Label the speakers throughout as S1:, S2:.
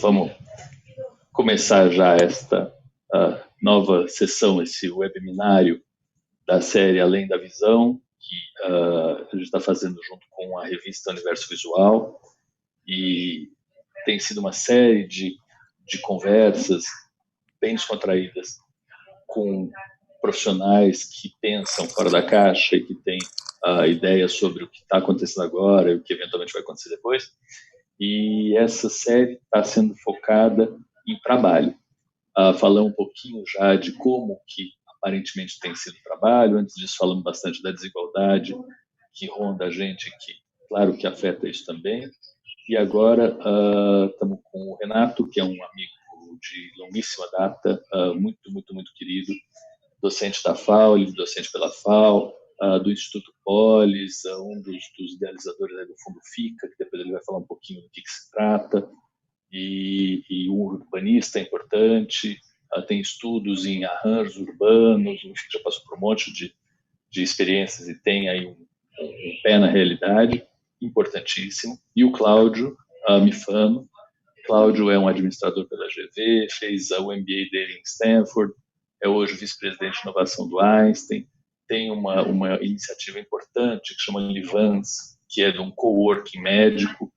S1: Vamos começar já esta nova sessão, esse webinário da série Além da Visão, que a gente está fazendo junto com a revista Universo Visual, e tem sido uma série de conversas bem descontraídas com profissionais que pensam fora da caixa e que têm ideias sobre o que está acontecendo agora e o que eventualmente vai acontecer depois. E essa série está sendo focada em trabalho. Falamos um pouquinho já de como que aparentemente tem sido o trabalho. Antes disso, falamos bastante da desigualdade que ronda a gente, que claro que afeta isso também. E agora estamos com o Renato, que é um amigo de longuíssima data, muito, muito, muito querido, docente da FAO, docente pela FAO, do Instituto Polis, um dos idealizadores do Fundo FICA, que depois ele vai falar um pouquinho do que se trata, e um urbanista importante, tem estudos em arranjos urbanos, já passou por um monte de experiências e tem aí um pé na realidade, importantíssimo. E o Cláudio Mifano. Cláudio é um administrador pela GV, fez o MBA dele em Stanford, é hoje vice-presidente de inovação do Einstein, tem uma iniciativa importante que chama Livans, que é de um coworking médico,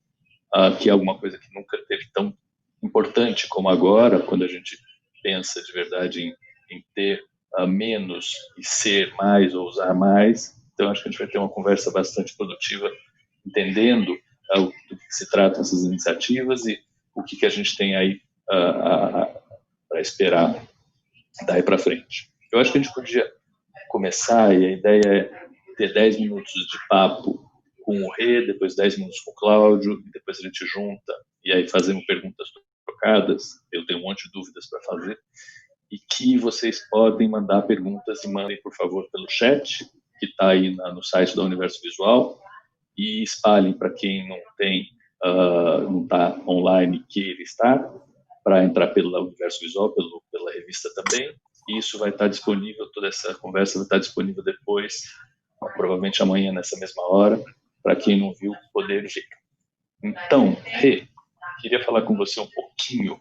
S1: que é alguma coisa que nunca teve tão importante como agora, quando a gente pensa de verdade em ter menos e ser mais ou usar mais. Então, acho que a gente vai ter uma conversa bastante produtiva, entendendo do que se tratam essas iniciativas e o que a gente tem aí para esperar daí para frente. Eu acho que a gente podia começar, e a ideia é ter 10 minutos de papo com o Rê, depois 10 minutos com o Cláudio, e depois a gente junta, e aí fazemos perguntas trocadas. Eu tenho um monte de dúvidas para fazer, e que vocês podem mandar perguntas e mandem, por favor, pelo chat, que está aí no site da Universo Visual, e espalhem para quem não tem, não está online, que ele está, para entrar pelo Universo Visual, pela revista também. E isso vai estar disponível, toda essa conversa vai estar disponível depois, provavelmente amanhã, nessa mesma hora, para quem não viu, poder ver. Então, Rê, queria falar com você um pouquinho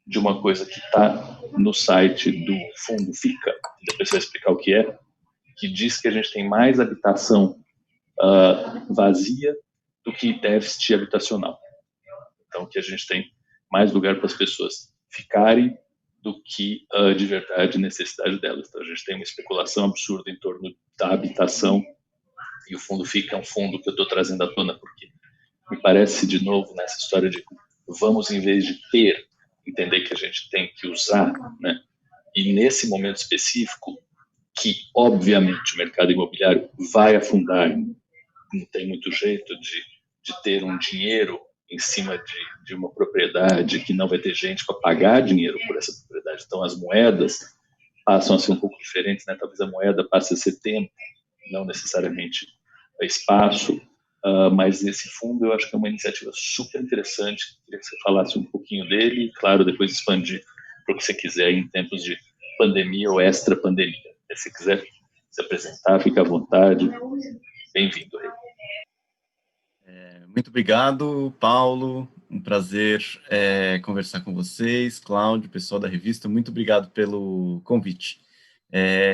S1: de uma coisa que está no site do Fundo FICA, depois você vai explicar o que diz que a gente tem mais habitação vazia do que déficit habitacional. Então, que a gente tem mais lugar para as pessoas ficarem do que de verdade necessidade delas. Então, a gente tem uma especulação absurda em torno da habitação, e o Fundo FICA é um fundo que eu estou trazendo à tona porque me parece, de novo, nessa história de vamos, em vez de ter, entender que a gente tem que usar, né? E nesse momento específico, que obviamente o mercado imobiliário vai afundar, não tem muito jeito de ter um dinheiro em cima de uma propriedade que não vai ter gente para pagar dinheiro por essa propriedade. Então, as moedas passam a ser um pouco diferentes, né? Talvez a moeda passe a ser tempo, não necessariamente espaço, mas esse fundo eu acho que é uma iniciativa super interessante. Queria que você falasse um pouquinho dele e, claro, depois expandir para o que você quiser em tempos de pandemia ou extra-pandemia. Se quiser se apresentar, fica à vontade. Bem-vindo aí.
S2: Muito obrigado, Paulo. Um prazer conversar com vocês, Cláudio, pessoal da revista. Muito obrigado pelo convite.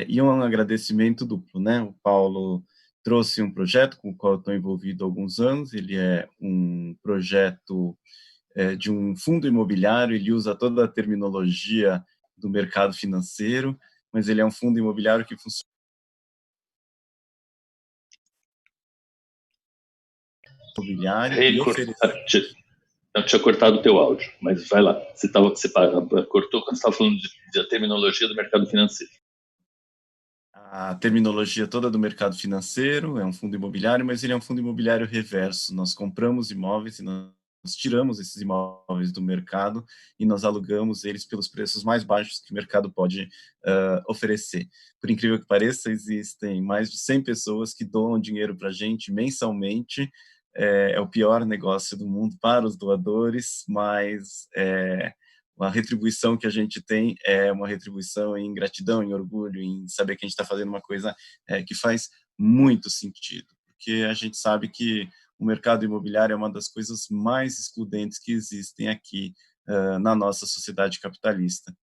S2: E um agradecimento duplo, né? O Paulo trouxe um projeto com o qual eu estou envolvido há alguns anos. Ele é um projeto de um fundo imobiliário. Ele usa toda a terminologia do mercado financeiro, mas ele é um fundo imobiliário que funciona imobiliário e oferecer.
S1: Eu tinha cortado o teu áudio, mas vai lá. Você cortou quando você estava falando de terminologia do mercado financeiro.
S2: A terminologia toda do mercado financeiro, é um fundo imobiliário, mas ele é um fundo imobiliário reverso. Nós compramos imóveis e nós tiramos esses imóveis do mercado e nós alugamos eles pelos preços mais baixos que o mercado pode oferecer. Por incrível que pareça, existem mais de 100 pessoas que doam dinheiro para a gente mensalmente. É o pior negócio do mundo para os doadores, mas a retribuição que a gente tem é uma retribuição em gratidão, em orgulho, em saber que a gente está fazendo uma coisa que faz muito sentido, porque a gente sabe que o mercado imobiliário é uma das coisas mais excludentes que existem aqui na nossa sociedade capitalista.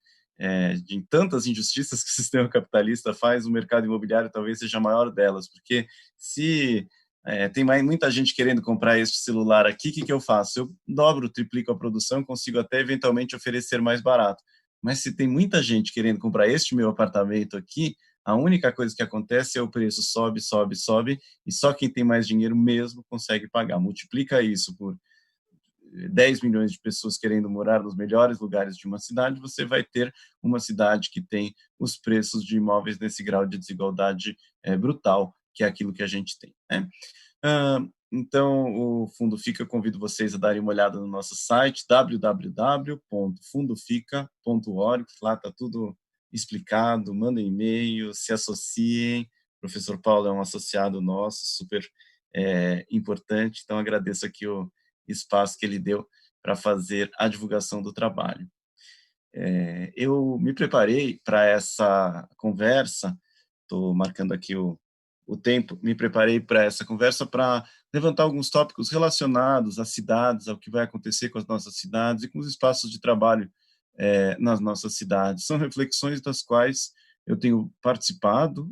S2: De tantas injustiças que o sistema capitalista faz, o mercado imobiliário talvez seja a maior delas, porque se tem muita gente querendo comprar este celular aqui, o que eu faço? Eu dobro, triplico a produção, consigo até eventualmente oferecer mais barato. Mas se tem muita gente querendo comprar este meu apartamento aqui, a única coisa que acontece é o preço sobe, sobe, sobe, e só quem tem mais dinheiro mesmo consegue pagar. Multiplica isso por 10 milhões de pessoas querendo morar nos melhores lugares de uma cidade, você vai ter uma cidade que tem os preços de imóveis nesse grau de desigualdade brutal, que é aquilo que a gente tem, né? Então, o Fundo Fica, convido vocês a darem uma olhada no nosso site, www.fundofica.org, lá está tudo explicado, mandem e-mail, se associem, o professor Paulo é um associado nosso, super importante, então agradeço aqui o espaço que ele deu para fazer a divulgação do trabalho. Eu me preparei para essa conversa, estou marcando aqui o tempo, me preparei para essa conversa para levantar alguns tópicos relacionados às cidades, ao que vai acontecer com as nossas cidades e com os espaços de trabalho nas nossas cidades. São reflexões das quais eu tenho participado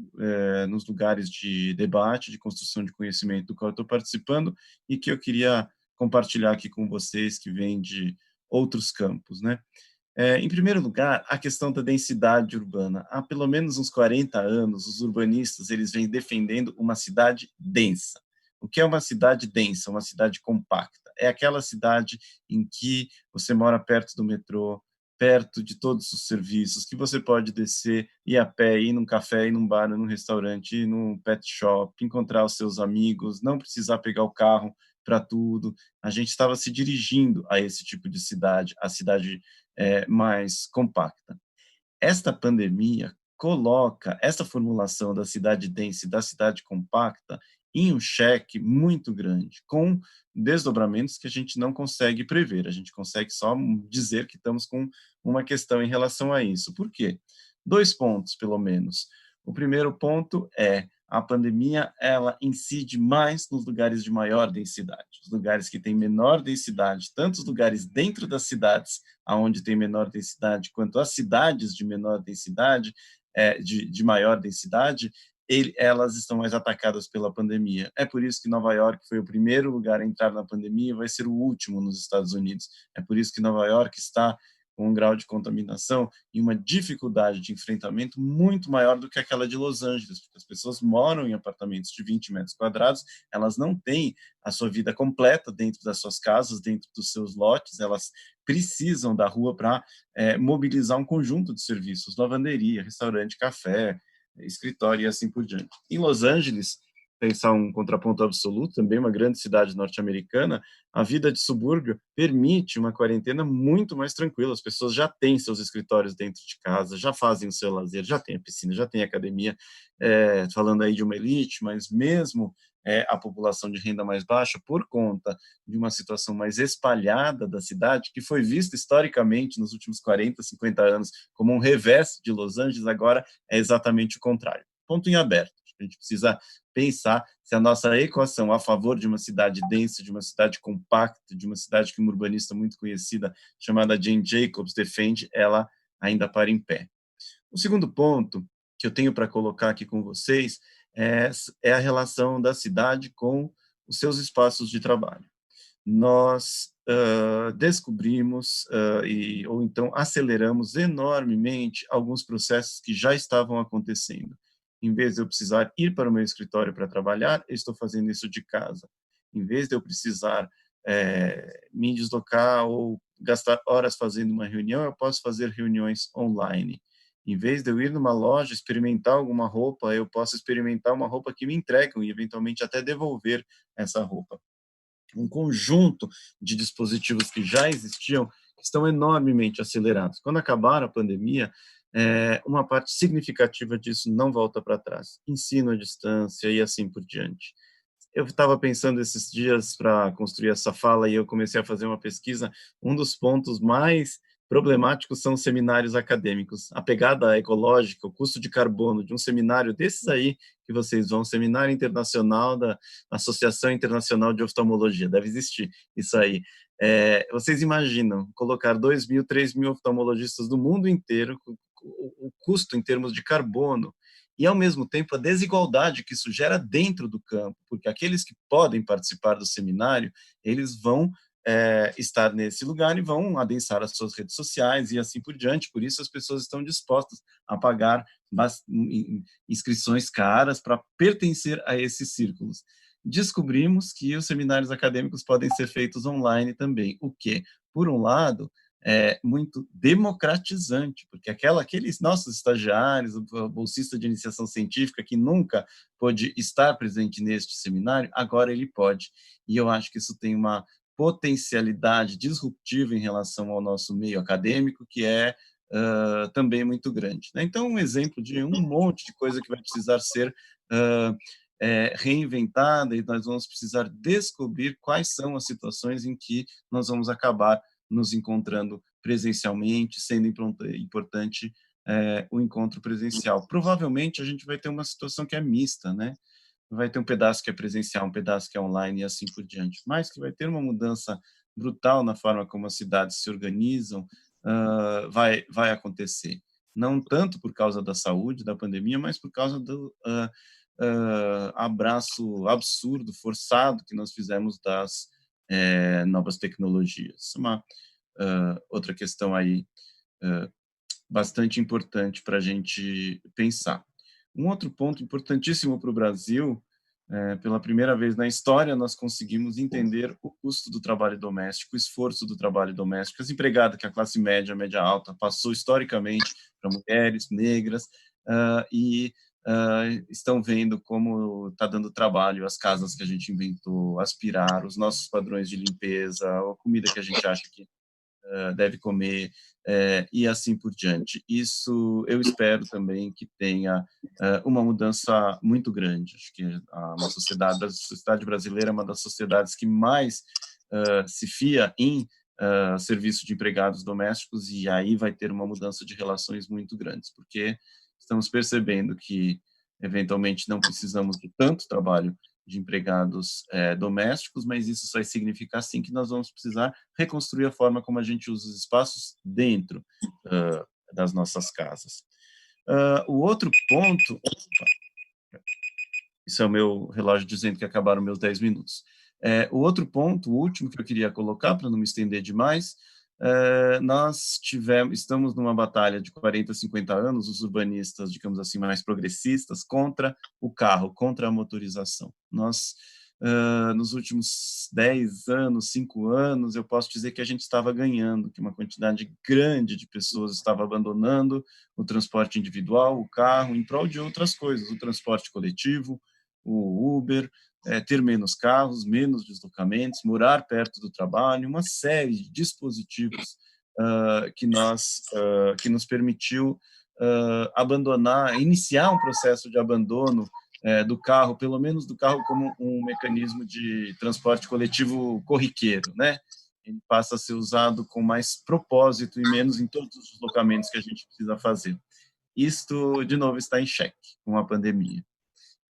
S2: nos lugares de debate, de construção de conhecimento do qual eu estou participando e que eu queria compartilhar aqui com vocês que vêm de outros campos, né? Em primeiro lugar, a questão da densidade urbana. Há pelo menos uns 40 anos, os urbanistas eles vêm defendendo uma cidade densa. O que é uma cidade densa? Uma cidade compacta. É aquela cidade em que você mora perto do metrô, perto de todos os serviços, que você pode descer, ir a pé, ir num café, ir num bar, ir num restaurante, ir num pet shop, encontrar os seus amigos, não precisar pegar o carro para tudo. A gente estava se dirigindo a esse tipo de cidade, a cidade mais compacta. Esta pandemia coloca essa formulação da cidade densa e da cidade compacta em um cheque muito grande, com desdobramentos que a gente não consegue prever, a gente consegue só dizer que estamos com uma questão em relação a isso. Por quê? 2 pontos, pelo menos. O primeiro ponto é a pandemia, ela incide mais nos lugares de maior densidade, os lugares que têm menor densidade, tanto os lugares dentro das cidades, aonde tem menor densidade, quanto as cidades de menor densidade, de maior densidade, elas estão mais atacadas pela pandemia. É por isso que Nova York foi o primeiro lugar a entrar na pandemia e vai ser o último nos Estados Unidos. É por isso que Nova York está com um grau de contaminação e uma dificuldade de enfrentamento muito maior do que aquela de Los Angeles, porque as pessoas moram em apartamentos de 20 metros quadrados, elas não têm a sua vida completa dentro das suas casas, dentro dos seus lotes, elas precisam da rua para mobilizar um conjunto de serviços, lavanderia, restaurante, café, escritório e assim por diante. Em Los Angeles, pensar um contraponto absoluto, também uma grande cidade norte-americana, a vida de subúrbio permite uma quarentena muito mais tranquila. As pessoas já têm seus escritórios dentro de casa, já fazem o seu lazer, já tem a piscina, já tem a academia, falando aí de uma elite, mas mesmo a população de renda mais baixa, por conta de uma situação mais espalhada da cidade, que foi vista historicamente nos últimos 40, 50 anos como um revés de Los Angeles, agora é exatamente o contrário. Ponto em aberto. A gente precisa pensar se a nossa equação a favor de uma cidade densa, de uma cidade compacta, de uma cidade que uma urbanista muito conhecida, chamada Jane Jacobs, defende, ela ainda para em pé. O segundo ponto que eu tenho para colocar aqui com vocês é a relação da cidade com os seus espaços de trabalho. Nós descobrimos ou então aceleramos enormemente alguns processos que já estavam acontecendo. Em vez de eu precisar ir para o meu escritório para trabalhar, eu estou fazendo isso de casa. Em vez de eu precisar me deslocar ou gastar horas fazendo uma reunião, eu posso fazer reuniões online. Em vez de eu ir numa loja experimentar alguma roupa, eu posso experimentar uma roupa que me entregam e eventualmente até devolver essa roupa. Um conjunto de dispositivos que já existiam que estão enormemente acelerados. Quando acabar a pandemia, uma parte significativa disso não volta para trás. Ensino à distância e assim por diante. Eu estava pensando esses dias para construir essa fala e eu comecei a fazer uma pesquisa. Um dos pontos mais problemáticos são os seminários acadêmicos. A pegada ecológica, o custo de carbono de um seminário desses aí que vocês vão, Seminário Internacional da Associação Internacional de Oftalmologia, deve existir isso aí. Vocês imaginam colocar 2.000, 3.000 oftalmologistas do mundo inteiro, o custo em termos de carbono, e, ao mesmo tempo, a desigualdade que isso gera dentro do campo, porque aqueles que podem participar do seminário, eles vão estar nesse lugar e vão adensar as suas redes sociais e assim por diante. Por isso, as pessoas estão dispostas a pagar inscrições caras para pertencer a esses círculos. Descobrimos que os seminários acadêmicos podem ser feitos online também, o que, por um lado, é muito democratizante, porque aqueles nossos estagiários, o bolsista de iniciação científica que nunca pôde estar presente neste seminário, agora ele pode. E eu acho que isso tem uma potencialidade disruptiva em relação ao nosso meio acadêmico, que é também muito grande. Então, um exemplo de um monte de coisa que vai precisar ser reinventada, e nós vamos precisar descobrir quais são as situações em que nós vamos acabar nos encontrando presencialmente, sendo importante o encontro presencial. Provavelmente a gente vai ter uma situação que é mista, né? Vai ter um pedaço que é presencial, um pedaço que é online e assim por diante, mas que vai ter uma mudança brutal na forma como as cidades se organizam, vai acontecer. Não tanto por causa da saúde, da pandemia, mas por causa do abraço absurdo, forçado que nós fizemos das novas tecnologias. Uma outra questão aí bastante importante para a gente pensar. Um outro ponto importantíssimo para o Brasil, pela primeira vez na história, nós conseguimos entender o custo do trabalho doméstico, o esforço do trabalho doméstico, as empregadas que a classe média, média alta, passou historicamente para mulheres negras, e estão vendo como está dando trabalho as casas que a gente inventou, aspirar, os nossos padrões de limpeza, a comida que a gente acha que deve comer, e assim por diante. Isso eu espero também que tenha uma mudança muito grande. Acho que a sociedade brasileira é uma das sociedades que mais se fia em serviço de empregados domésticos, e aí vai ter uma mudança de relações muito grandes, porque estamos percebendo que, eventualmente, não precisamos de tanto trabalho de empregados domésticos, mas isso vai significar, sim, que nós vamos precisar reconstruir a forma como a gente usa os espaços dentro das nossas casas. O outro ponto... Isso é o meu relógio dizendo que acabaram meus 10 minutos. O outro ponto, o último que eu queria colocar, para não me estender demais, estamos numa batalha de 40, 50 anos, os urbanistas, digamos assim, mais progressistas, contra o carro, contra a motorização. Nós, nos últimos 10 anos, 5 anos, eu posso dizer que a gente estava ganhando, que uma quantidade grande de pessoas estava abandonando o transporte individual, o carro, em prol de outras coisas, o transporte coletivo, o Uber, ter menos carros, menos deslocamentos, morar perto do trabalho, uma série de dispositivos que nos permitiu iniciar um processo de abandono do carro, pelo menos do carro como um mecanismo de transporte coletivo corriqueiro, né? Ele passa a ser usado com mais propósito e menos em todos os deslocamentos que a gente precisa fazer. Isto, de novo, está em xeque com a pandemia.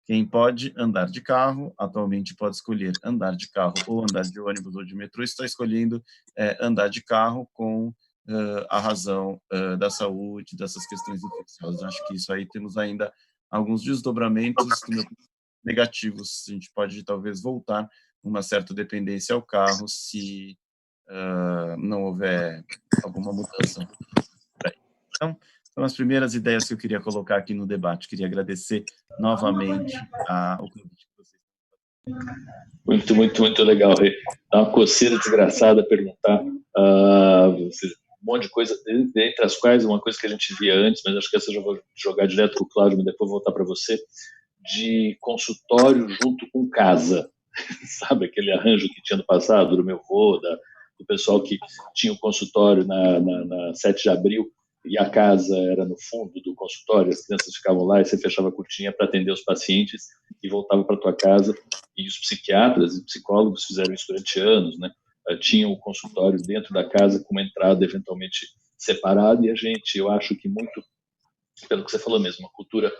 S2: Quem pode andar de carro, atualmente pode escolher andar de carro ou andar de ônibus ou de metrô, está escolhendo andar de carro com a razão da saúde, dessas questões infecciosas. Acho que isso aí temos ainda alguns desdobramentos negativos. A gente pode talvez voltar uma certa dependência ao carro se não houver alguma mudança. Então, são as primeiras ideias que eu queria colocar aqui no debate. Queria agradecer novamente o convite que vocês
S1: Muito, muito, muito legal, Rê. Dá uma coceira desgraçada perguntar um monte de coisa, entre as quais uma coisa que a gente via antes, mas acho que essa eu já vou jogar direto para o Cláudio, mas depois vou voltar para você, de consultório junto com casa. Sabe aquele arranjo que tinha no passado, do meu avô, do pessoal que tinha o consultório na 7 de abril, e a casa era no fundo do consultório, as crianças ficavam lá e você fechava a cortina para atender os pacientes e voltava para tua casa. E os psiquiatras e psicólogos fizeram isso durante anos, né? Tinham o consultório dentro da casa com uma entrada eventualmente separada, e a gente, eu acho que muito, pelo que você falou mesmo, uma cultura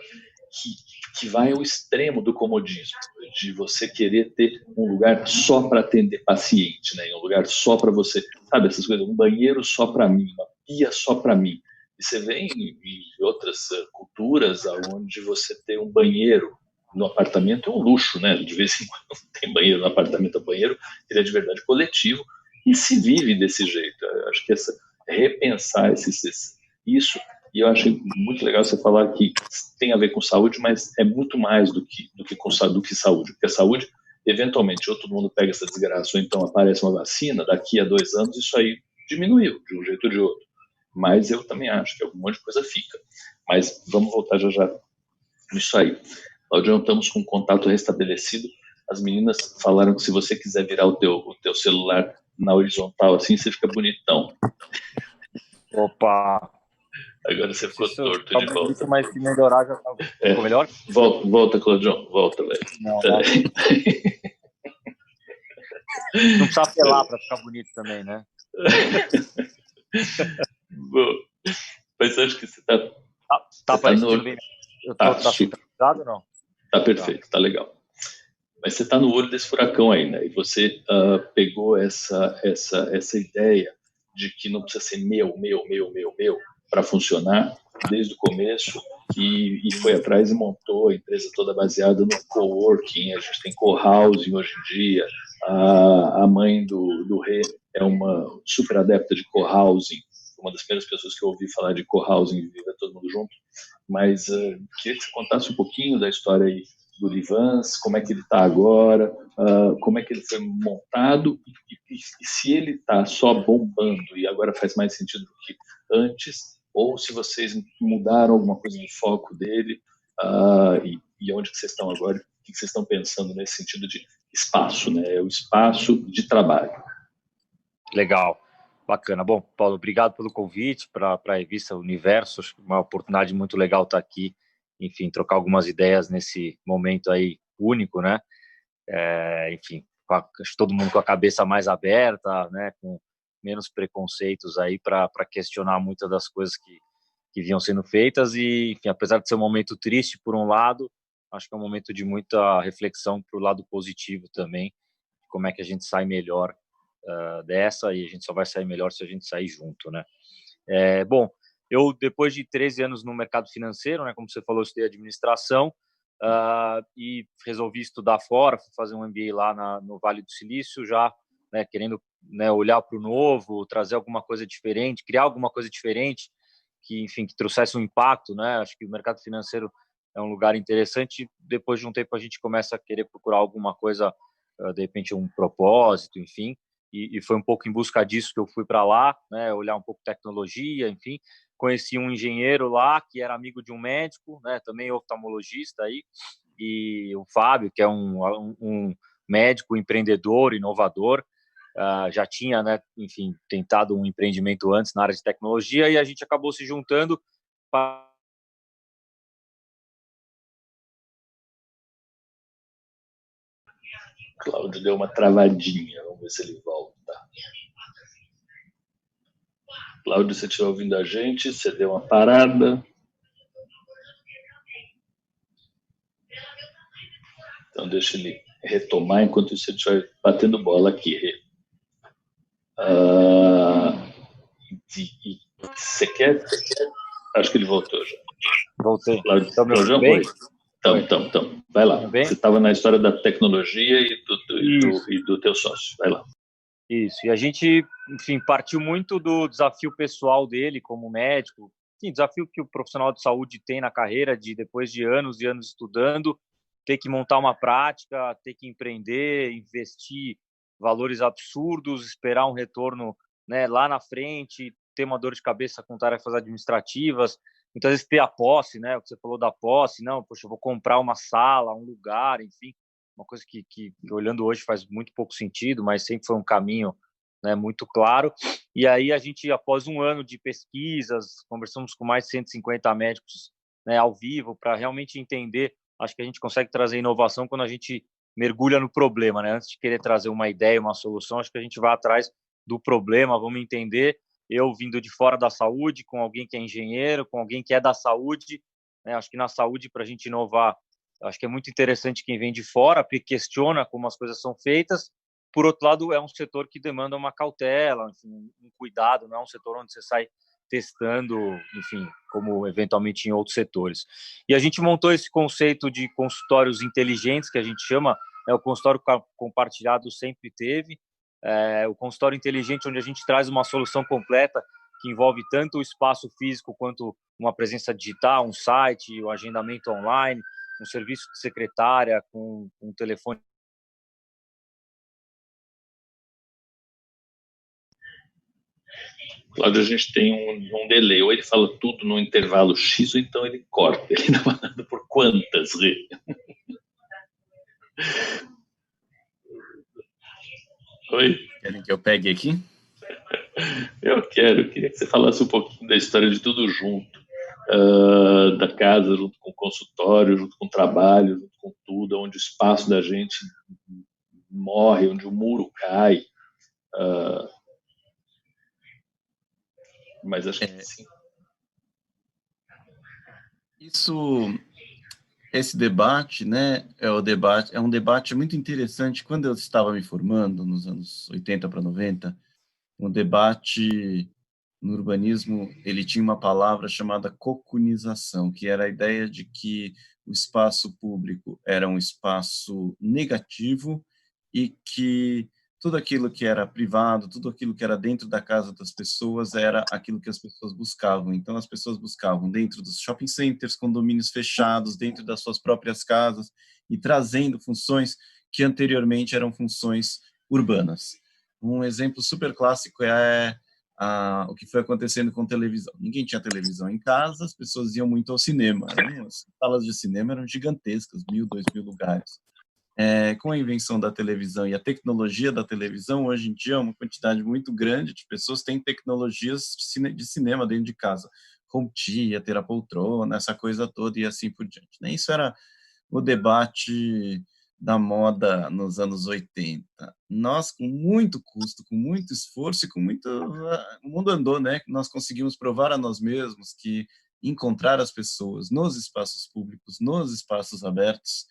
S1: que vai ao extremo do comodismo, de você querer ter um lugar só para atender paciente, né? Um lugar só para você, sabe, essas coisas, um banheiro só para mim, uma pia só para mim. E você vê em outras culturas onde você tem um banheiro no apartamento é um luxo, né? De vez em quando tem banheiro no apartamento, o banheiro ele é de verdade coletivo e se vive desse jeito. Eu acho que repensar isso, e eu achei muito legal você falar que tem a ver com saúde, mas é muito mais do que saúde, porque a saúde, eventualmente, ou todo mundo pega essa desgraça, ou então aparece uma vacina, daqui a 2 anos isso aí diminuiu de um jeito ou de outro. Mas eu também acho que algum monte de coisa fica. Mas vamos voltar já nisso aí. Claudião, estamos com contato restabelecido. As meninas falaram que se você quiser virar o teu celular na horizontal assim, você fica bonitão.
S3: Opa!
S1: Agora você ficou torto de volta.
S3: Mas se melhorar já tá. Ficou melhor?
S1: Volta, Claudião. Volta, velho.
S3: Não precisa apelar para ficar bonito também, né?
S1: Bom, mas acho que você tá
S3: aparecendo bem. Eu tô sincronizado ou não?
S1: Tá perfeito, tá legal. Mas você tá no olho desse furacão aí, né? E você pegou essa ideia de que não precisa ser meu para funcionar desde o começo e foi atrás e montou a empresa toda baseada no coworking. A gente tem co-housing hoje em dia. A mãe do Rê é uma super adepta de co-housing, uma das primeiras pessoas que eu ouvi falar de co-housing e viver todo mundo junto. Mas queria que você contasse um pouquinho da história aí do Livans, como é que ele está agora, como é que ele foi montado e se ele está só bombando e agora faz mais sentido do que antes, ou se vocês mudaram alguma coisa no foco dele e onde que vocês estão agora, o que vocês estão pensando nesse sentido de espaço, né? O espaço de trabalho.
S3: Legal. Bacana. Bom, Paulo, obrigado pelo convite para a revista Universo. Acho que uma oportunidade muito legal estar aqui, enfim, trocar algumas ideias nesse momento aí único, né? Enfim, acho que todo mundo com a cabeça mais aberta, né? Com menos preconceitos aí para questionar muitas das coisas que vinham sendo feitas e, enfim, apesar de ser um momento triste por um lado, acho que é um momento de muita reflexão para o lado positivo também, como é que a gente sai melhor dessa, e a gente só vai sair melhor se a gente sair junto, né? Bom, eu depois de 13 anos no mercado financeiro, né, como você falou, eu estudei administração e resolvi estudar fora, fui fazer um MBA lá no Vale do Silício, já querendo olhar para o novo, trazer alguma coisa diferente, criar alguma coisa diferente que, enfim, que trouxesse um impacto, né? Acho que o mercado financeiro é um lugar interessante. Depois de um tempo a gente começa a querer procurar alguma coisa, de repente um propósito, enfim. E foi um pouco em busca disso que eu fui para lá, né? Olhar um pouco tecnologia, enfim. Conheci um engenheiro lá que era amigo de um médico, né? Também oftalmologista aí, e o Fábio, que é um médico empreendedor, inovador, já tinha, né, enfim, tentado um empreendimento antes na área de tecnologia e a gente acabou se juntando para...
S1: Cláudio deu uma travadinha, vamos ver se ele volta. Cláudio, se você estiver ouvindo a gente, você deu uma parada. Então deixa ele retomar enquanto você estiver batendo bola aqui. Você quer? Acho que ele voltou já.
S3: Voltei.
S1: Cláudio,
S3: bem?
S1: Então. Vai lá. Você estava na história da tecnologia e do teu sócio. Vai lá.
S3: Isso. E a gente, enfim, partiu muito do desafio pessoal dele como médico. Sim, desafio que o profissional de saúde tem na carreira, de depois de anos e anos estudando, ter que montar uma prática, ter que empreender, investir valores absurdos, esperar um retorno, né, lá na frente, ter uma dor de cabeça com tarefas administrativas, muitas vezes ter a posse, né, o que você falou da posse, não, poxa, eu vou comprar uma sala, um lugar, enfim, uma coisa que olhando hoje faz muito pouco sentido, mas sempre foi um caminho, né, muito claro. E aí a gente, após um ano de pesquisas, conversamos com mais de 150 médicos, né, ao vivo, para realmente entender. Acho que a gente consegue trazer inovação quando a gente mergulha no problema, né? Antes de querer trazer uma ideia, uma solução, acho que a gente vai atrás do problema, vamos entender. Eu vindo de fora da saúde, com alguém que é engenheiro, com alguém que é da saúde, né? Acho que na saúde, para a gente inovar, acho que é muito interessante quem vem de fora, porque questiona como as coisas são feitas. Por outro lado, é um setor que demanda uma cautela, enfim, um cuidado, não é um setor onde você sai testando, enfim, como eventualmente em outros setores. E a gente montou esse conceito de consultórios inteligentes, que a gente chama, o consultório compartilhado sempre teve, o consultório inteligente, onde a gente traz uma solução completa que envolve tanto o espaço físico quanto uma presença digital, um site, o agendamento online, um serviço de secretária com um telefone.
S1: Cláudio, a gente tem um delay. Ou ele fala tudo no intervalo X, ou então ele corta. Ele está falando por quantas, Rê? Oi?
S2: Querem que eu pegue aqui?
S1: Eu queria que você falasse um pouquinho da história de tudo junto. Da casa, junto com o consultório, junto com o trabalho, junto com tudo, onde o espaço da gente morre, onde o muro cai. Mas acho que sim.
S2: Esse debate, né, é um debate muito interessante. Quando eu estava me formando, nos anos 80 para 90, um debate no urbanismo, ele tinha uma palavra chamada cocunização, que era a ideia de que o espaço público era um espaço negativo e que tudo aquilo que era privado, tudo aquilo que era dentro da casa das pessoas era aquilo que as pessoas buscavam. Então, as pessoas buscavam dentro dos shopping centers, condomínios fechados, dentro das suas próprias casas e trazendo funções que anteriormente eram funções urbanas. Um exemplo super clássico é o que foi acontecendo com televisão. Ninguém tinha televisão em casa, as pessoas iam muito ao cinema. Né? As salas de cinema eram gigantescas, 1.000, 2.000 lugares. Com a invenção da televisão e a tecnologia da televisão, hoje em dia, uma quantidade muito grande de pessoas têm tecnologias de cinema dentro de casa. Home theater, a poltrona, essa coisa toda e assim por diante. Né? Isso era o debate da moda nos anos 80. Nós, com muito custo, com muito esforço e com muito... O mundo andou, né? Nós conseguimos provar a nós mesmos que encontrar as pessoas nos espaços públicos, nos espaços abertos,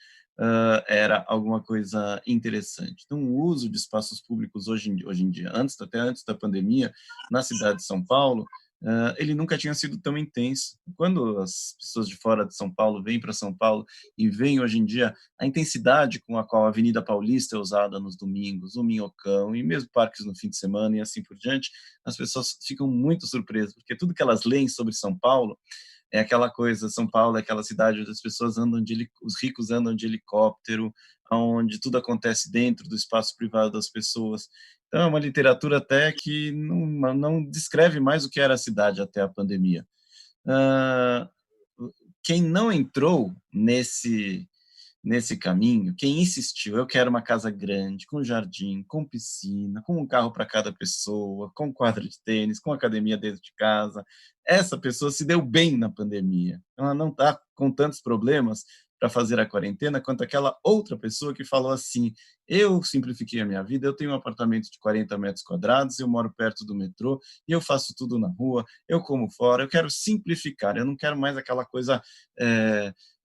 S2: era alguma coisa interessante. Então, o uso de espaços públicos hoje em dia, até antes da pandemia, na cidade de São Paulo, ele nunca tinha sido tão intenso. Quando as pessoas de fora de São Paulo vêm para São Paulo e veem hoje em dia a intensidade com a qual a Avenida Paulista é usada nos domingos, o Minhocão e mesmo parques no fim de semana e assim por diante, as pessoas ficam muito surpresas, porque tudo que elas leem sobre São Paulo é aquela coisa, São Paulo é aquela cidade onde as pessoas andam os ricos andam de helicóptero, onde tudo acontece dentro do espaço privado das pessoas. Então, é uma literatura até que não descreve mais o que era a cidade até a pandemia. Quem não entrou nesse caminho, quem insistiu, eu quero uma casa grande, com jardim, com piscina, com um carro para cada pessoa, com quadra de tênis, com academia dentro de casa, essa pessoa se deu bem na pandemia. Ela não está com tantos problemas para fazer a quarentena quanto aquela outra pessoa que falou assim: eu simplifiquei a minha vida, eu tenho um apartamento de 40 metros quadrados, eu moro perto do metrô, e eu faço tudo na rua, eu como fora, eu quero simplificar, eu não quero mais aquela coisa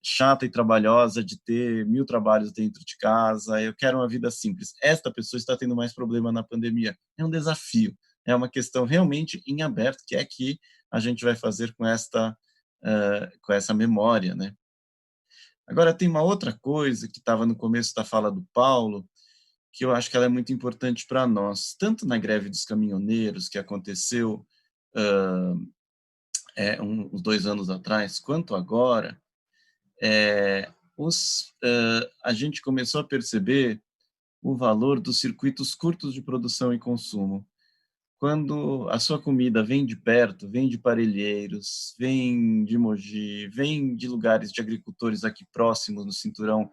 S2: chata e trabalhosa de ter 1.000 trabalhos dentro de casa, eu quero uma vida simples. Esta pessoa está tendo mais problema na pandemia. É um desafio, é uma questão realmente em aberto, que é que a gente vai fazer com essa memória, né? Agora, tem uma outra coisa que estava no começo da fala do Paulo, que eu acho que ela é muito importante para nós, tanto na greve dos caminhoneiros, que aconteceu uns 2 anos atrás, quanto agora, a gente começou a perceber o valor dos circuitos curtos de produção e consumo. Quando a sua comida vem de perto, vem de Parelheiros, vem de Mogi, vem de lugares de agricultores aqui próximos, no cinturão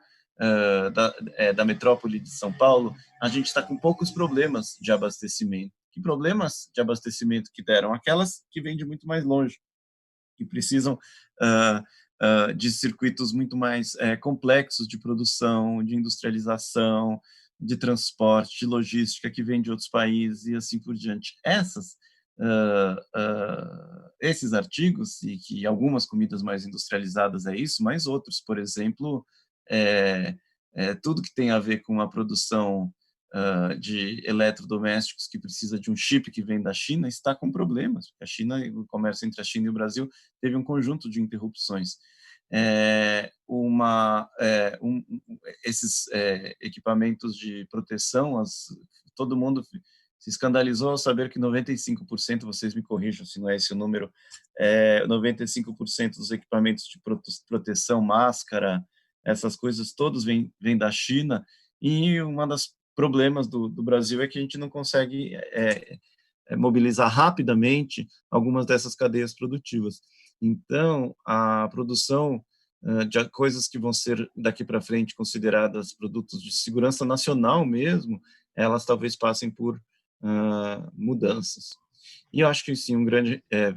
S2: da metrópole de São Paulo, a gente está com poucos problemas de abastecimento. Que problemas de abastecimento que deram? Aquelas que vêm de muito mais longe, que precisam de circuitos muito mais complexos de produção, de industrialização, de transporte, de logística, que vem de outros países e assim por diante. Essas esses artigos, e que algumas comidas mais industrializadas é isso, mas outros, por exemplo, tudo que tem a ver com a produção de eletrodomésticos que precisa de um chip que vem da China está com problemas. A China, o comércio entre a China e o Brasil teve um conjunto de interrupções. Esses equipamentos de proteção, todo mundo se escandalizou ao saber que 95%, vocês me corrijam se não é esse o número, 95% dos equipamentos de proteção, máscara, essas coisas todos vêm da China, e uma das problemas do Brasil é que a gente não consegue mobilizar rapidamente algumas dessas cadeias produtivas. Então, a produção de coisas que vão ser daqui para frente consideradas produtos de segurança nacional mesmo, elas talvez passem por mudanças. E eu acho que sim,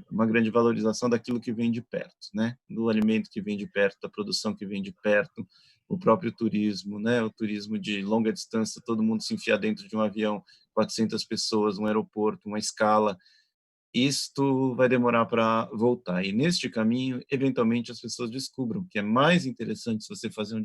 S2: uma grande valorização daquilo que vem de perto, né? Do alimento que vem de perto, da produção que vem de perto, o próprio turismo, né? O turismo de longa distância, todo mundo se enfia dentro de um avião, 400 pessoas, um aeroporto, uma escala. Isto vai demorar para voltar. E neste caminho, eventualmente, as pessoas descubram que é mais interessante se você fazer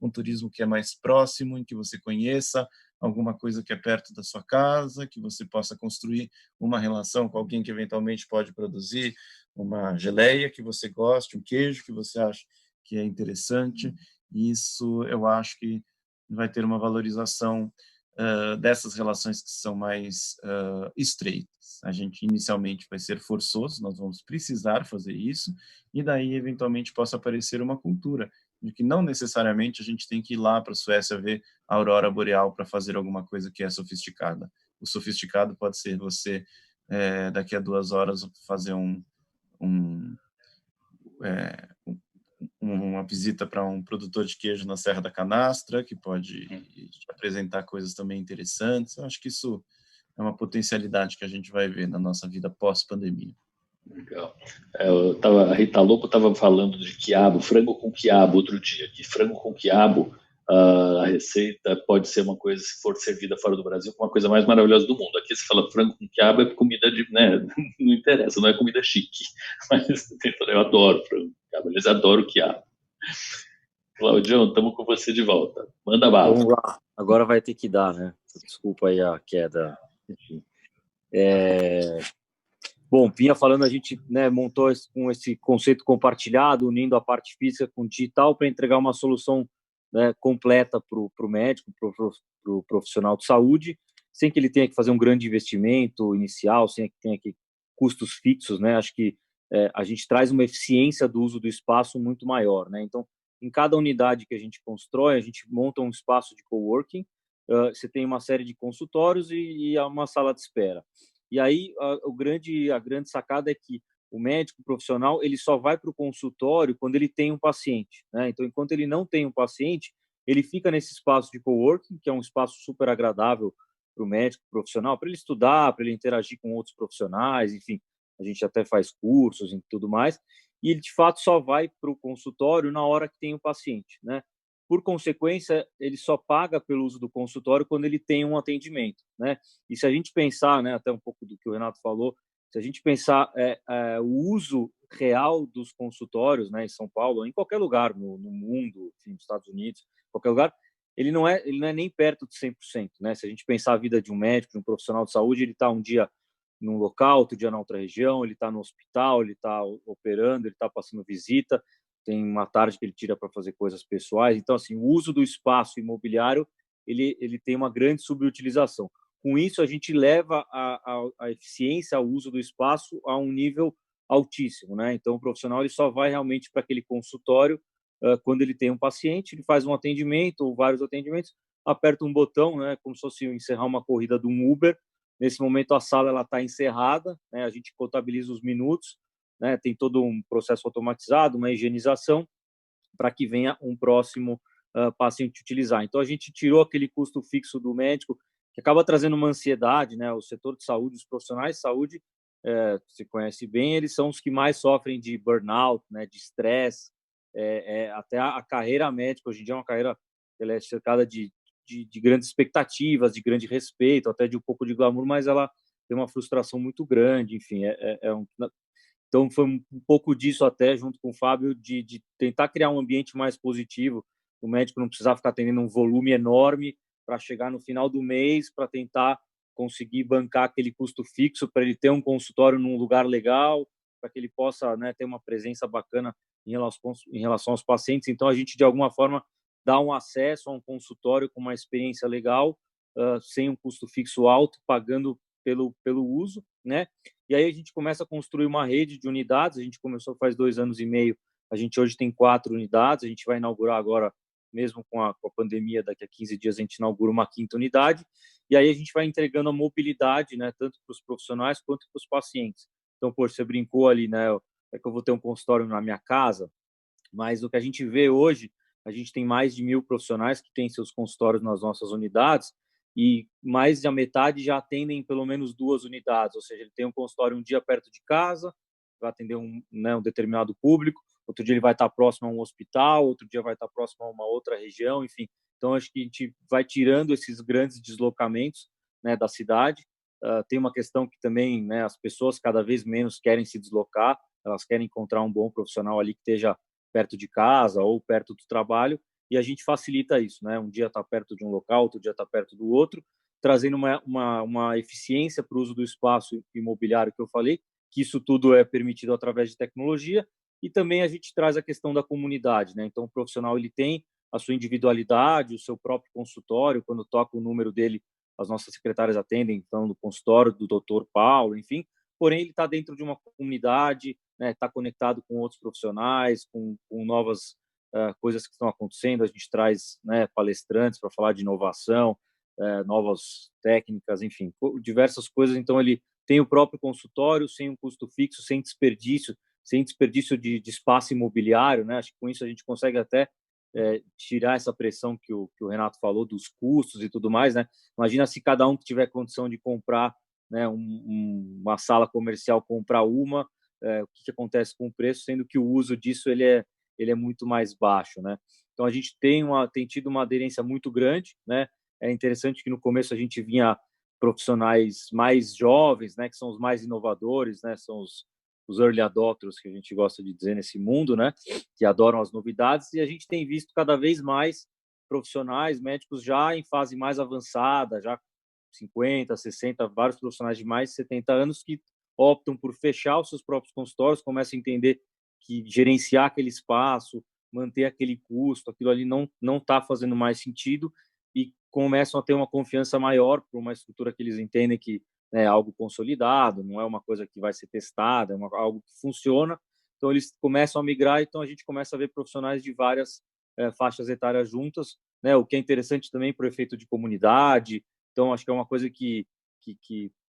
S2: um turismo que é mais próximo, em que você conheça alguma coisa que é perto da sua casa, que você possa construir uma relação com alguém que eventualmente pode produzir uma geleia que você goste, um queijo que você acha que é interessante. Isso eu acho que vai ter uma valorização dessas relações que são mais estreitas. A gente inicialmente vai ser forçoso, nós vamos precisar fazer isso, e daí eventualmente possa aparecer uma cultura de que não necessariamente a gente tem que ir lá para a Suécia ver a aurora boreal para fazer alguma coisa que é sofisticada. O sofisticado pode ser você, daqui a 2 horas, fazer uma visita para um produtor de queijo na Serra da Canastra, que pode te apresentar coisas também interessantes. Eu acho que isso é uma potencialidade que a gente vai ver na nossa vida pós-pandemia.
S1: Legal. A Rita Lobo estava falando de quiabo, frango com quiabo outro dia, que frango com quiabo, a receita pode ser uma coisa, se for servida fora do Brasil, uma coisa mais maravilhosa do mundo. Aqui você fala frango com quiabo, é comida de, né, não interessa, não é comida chique, mas eu adoro frango com quiabo, eles adoram quiabo. Claudião, estamos com você de volta. Manda bala.
S3: Vamos lá. Agora vai ter que dar, né? Desculpa aí a queda. Enfim. Bom, vinha falando, a gente, né, montou com esse conceito compartilhado, unindo a parte física com o digital para entregar uma solução, né, completa para o médico, para o profissional de saúde, sem que ele tenha que fazer um grande investimento inicial, sem que tenha que custos fixos, né? Acho que a gente traz uma eficiência do uso do espaço muito maior, né? Então, em cada unidade que a gente constrói, a gente monta um espaço de coworking, você tem uma série de consultórios e uma sala de espera. E aí a grande sacada é que o médico profissional ele só vai para o consultório quando ele tem um paciente, né? Então, enquanto ele não tem um paciente, ele fica nesse espaço de coworking, que é um espaço super agradável para o médico profissional, para ele estudar, para ele interagir com outros profissionais, enfim, a gente até faz cursos e tudo mais. E ele de fato só vai para o consultório na hora que tem o paciente, né? Por consequência, ele só paga pelo uso do consultório quando ele tem um atendimento, né? E se a gente pensar, né, até um pouco do que o Renato falou, se a gente pensar o uso real dos consultórios, né, em São Paulo, em qualquer lugar no mundo, enfim, nos Estados Unidos, qualquer lugar, ele não é nem perto de 100%, né? Se a gente pensar a vida de um médico, de um profissional de saúde, ele está um dia num local, outro dia na outra região, ele está no hospital, ele está operando, ele está passando visita, tem uma tarde que ele tira para fazer coisas pessoais. Então, assim, o uso do espaço imobiliário, ele tem uma grande subutilização. Com isso, a gente leva a eficiência, o uso do espaço a um nível altíssimo, né? Então, o profissional ele só vai realmente para aquele consultório quando ele tem um paciente, ele faz um atendimento ou vários atendimentos, aperta um botão, né? Como se fosse encerrar uma corrida de um Uber. Nesse momento, a sala está encerrada, né? A gente contabiliza os minutos, né? Tem todo um processo automatizado, uma higienização, para que venha um próximo paciente utilizar. Então, a gente tirou aquele custo fixo do médico, que acaba trazendo uma ansiedade, né? O setor de saúde, os profissionais de saúde, você conhece bem, eles são os que mais sofrem de burnout, né? De estresse, até a carreira médica, hoje em dia é uma carreira ela é cercada de grandes expectativas, de grande respeito, até de um pouco de glamour, mas ela tem uma frustração muito grande, enfim, então foi um pouco disso até, junto com o Fábio, de tentar criar um ambiente mais positivo, o médico não precisar ficar atendendo um volume enorme para chegar no final do mês, para tentar conseguir bancar aquele custo fixo, para ele ter um consultório num lugar legal, para que ele possa, né, ter uma presença bacana em relação aos pacientes. Então, a gente, de alguma forma, dá um acesso a um consultório com uma experiência legal, sem um custo fixo alto, pagando pelo uso, né? E aí a gente começa a construir uma rede de unidades. A gente começou faz 2 anos e meio, a gente hoje tem 4 unidades, a gente vai inaugurar agora, mesmo com a pandemia, daqui a 15 dias a gente inaugura uma 5ª unidade, e aí a gente vai entregando a mobilidade, né, tanto para os profissionais quanto para os pacientes. Então, você brincou ali, né, é que eu vou ter um consultório na minha casa, mas o que a gente vê hoje, a gente tem mais de 1.000 profissionais que têm seus consultórios nas nossas unidades, e mais da metade já atendem pelo menos 2 unidades, ou seja, ele tem um consultório um dia perto de casa, vai atender um determinado público, outro dia ele vai estar próximo a um hospital, outro dia vai estar próximo a uma outra região, enfim. Então, acho que a gente vai tirando esses grandes deslocamentos, né, da cidade. Tem uma questão que também, né, as pessoas cada vez menos querem se deslocar, elas querem encontrar um bom profissional ali que esteja perto de casa ou perto do trabalho, e a gente facilita isso, né? Um dia está perto de um local, outro dia está perto do outro, trazendo uma eficiência para o uso do espaço imobiliário que eu falei, que isso tudo é permitido através de tecnologia, e também a gente traz a questão da comunidade, né? Então, o profissional ele tem a sua individualidade, o seu próprio consultório, quando toca o número dele, as nossas secretárias atendem, então, no consultório do Dr. Paulo, enfim, porém ele está dentro de uma comunidade, né, está conectado com outros profissionais, com novas coisas que estão acontecendo. A gente traz, né, palestrantes para falar de inovação, novas técnicas, enfim, diversas coisas. Então, ele tem o próprio consultório, sem um custo fixo, sem desperdício de espaço imobiliário, né? Acho que com isso a gente consegue até tirar essa pressão que o Renato falou dos custos e tudo mais, né? Imagina se cada um que tiver condição de comprar, né, uma sala comercial, comprar uma, o que acontece com o preço, sendo que o uso disso ele é muito mais baixo, né? Então a gente tem tido uma aderência muito grande, né? É interessante que no começo a gente vinha profissionais mais jovens, né, que são os mais inovadores, né, são os early adopters, que a gente gosta de dizer nesse mundo, né, que adoram as novidades, e a gente tem visto cada vez mais profissionais, médicos já em fase mais avançada, já 50, 60, vários profissionais de mais de 70 anos que optam por fechar os seus próprios consultórios, começam a entender que gerenciar aquele espaço, manter aquele custo, aquilo ali não está fazendo mais sentido, e começam a ter uma confiança maior por uma estrutura que eles entendem que é algo consolidado, não é uma coisa que vai ser testada, é algo que funciona. Então, eles começam a migrar, então a gente começa a ver profissionais de várias faixas etárias juntas, né? O que é interessante também para o efeito de comunidade. Então, acho que é uma coisa que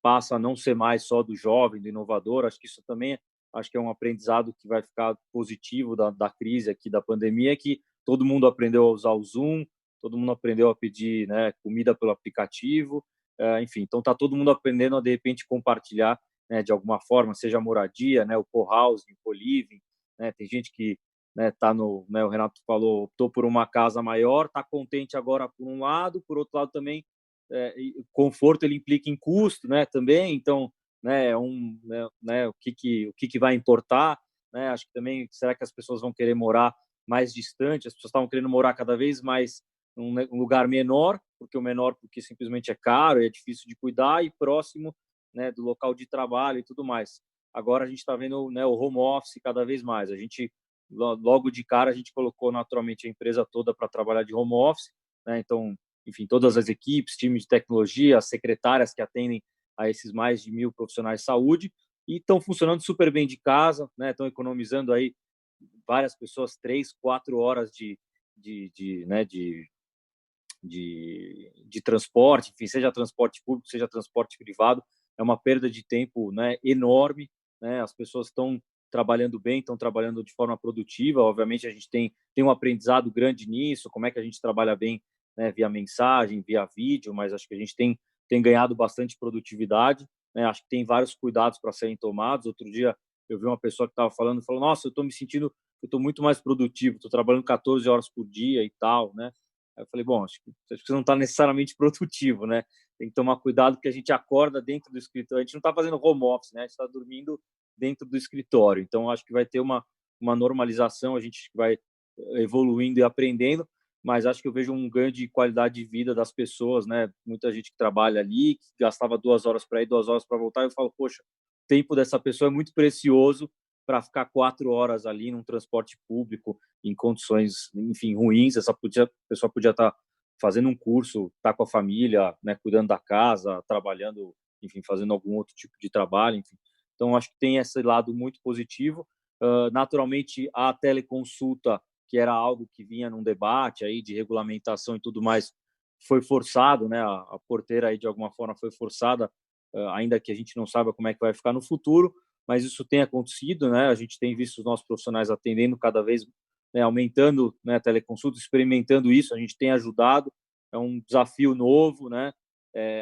S3: passa a não ser mais só do jovem, do inovador. Acho que isso também acho que é um aprendizado que vai ficar positivo da crise aqui, da pandemia, que todo mundo aprendeu a usar o Zoom, todo mundo aprendeu a pedir, né, comida pelo aplicativo, enfim, então está todo mundo aprendendo a, de repente, compartilhar, né, de alguma forma, seja a moradia, né, o co-housing, o co-living, né, tem gente que, né, tá no, né, o Renato falou, optou por uma casa maior, está contente agora por um lado, por outro lado também, conforto ele implica em custo, né, também, então, né, o que vai importar, né, acho que também, será que as pessoas vão querer morar mais distante, as pessoas estavam querendo morar cada vez mais um lugar menor, porque simplesmente é caro e é difícil de cuidar, e próximo, né, do local de trabalho e tudo mais. Agora a gente está vendo, né, o home office cada vez mais. A gente, logo de cara, a gente colocou naturalmente a empresa toda para trabalhar de home office, né? Então, enfim, todas as equipes, time de tecnologia, as secretárias que atendem a esses mais de 1.000 profissionais de saúde, e estão funcionando super bem de casa, né? Estão economizando aí várias pessoas 3, 4 horas né, de transporte, enfim, seja transporte público, seja transporte privado, é uma perda de tempo, né, enorme, né? As pessoas estão trabalhando bem, estão trabalhando de forma produtiva. Obviamente a gente tem um aprendizado grande nisso, como é que a gente trabalha bem, né, via mensagem, via vídeo, mas acho que a gente tem ganhado bastante produtividade, né? Acho que tem vários cuidados para serem tomados. Outro dia eu vi uma pessoa que estava falou, nossa, eu estou me sentindo, eu estou muito mais produtivo, estou trabalhando 14 horas por dia e tal, né? Aí eu falei, bom, acho que você não está necessariamente produtivo, né? Tem que tomar cuidado porque a gente acorda dentro do escritório, a gente não está fazendo home office, né? A gente está dormindo dentro do escritório. Então, acho que vai ter uma normalização, a gente vai evoluindo e aprendendo, mas acho que eu vejo um ganho de qualidade de vida das pessoas, né? Muita gente que trabalha ali, que gastava 2 horas para ir, 2 horas para voltar, eu falo, poxa, o tempo dessa pessoa é muito precioso para ficar 4 horas ali num transporte público em condições, enfim, ruins. Essa pessoa podia estar fazendo um curso, estar com a família, né, cuidando da casa, trabalhando, enfim, fazendo algum outro tipo de trabalho, enfim. Então, acho que tem esse lado muito positivo. Naturalmente, a teleconsulta, que era algo que vinha num debate aí de regulamentação e tudo mais, foi forçado, né? A porteira aí de alguma forma foi forçada, ainda que a gente não saiba como é que vai ficar no futuro, mas isso tem acontecido, né? A gente tem visto os nossos profissionais atendendo cada vez, né, aumentando, né, a teleconsulta, experimentando isso, a gente tem ajudado, é um desafio novo, né?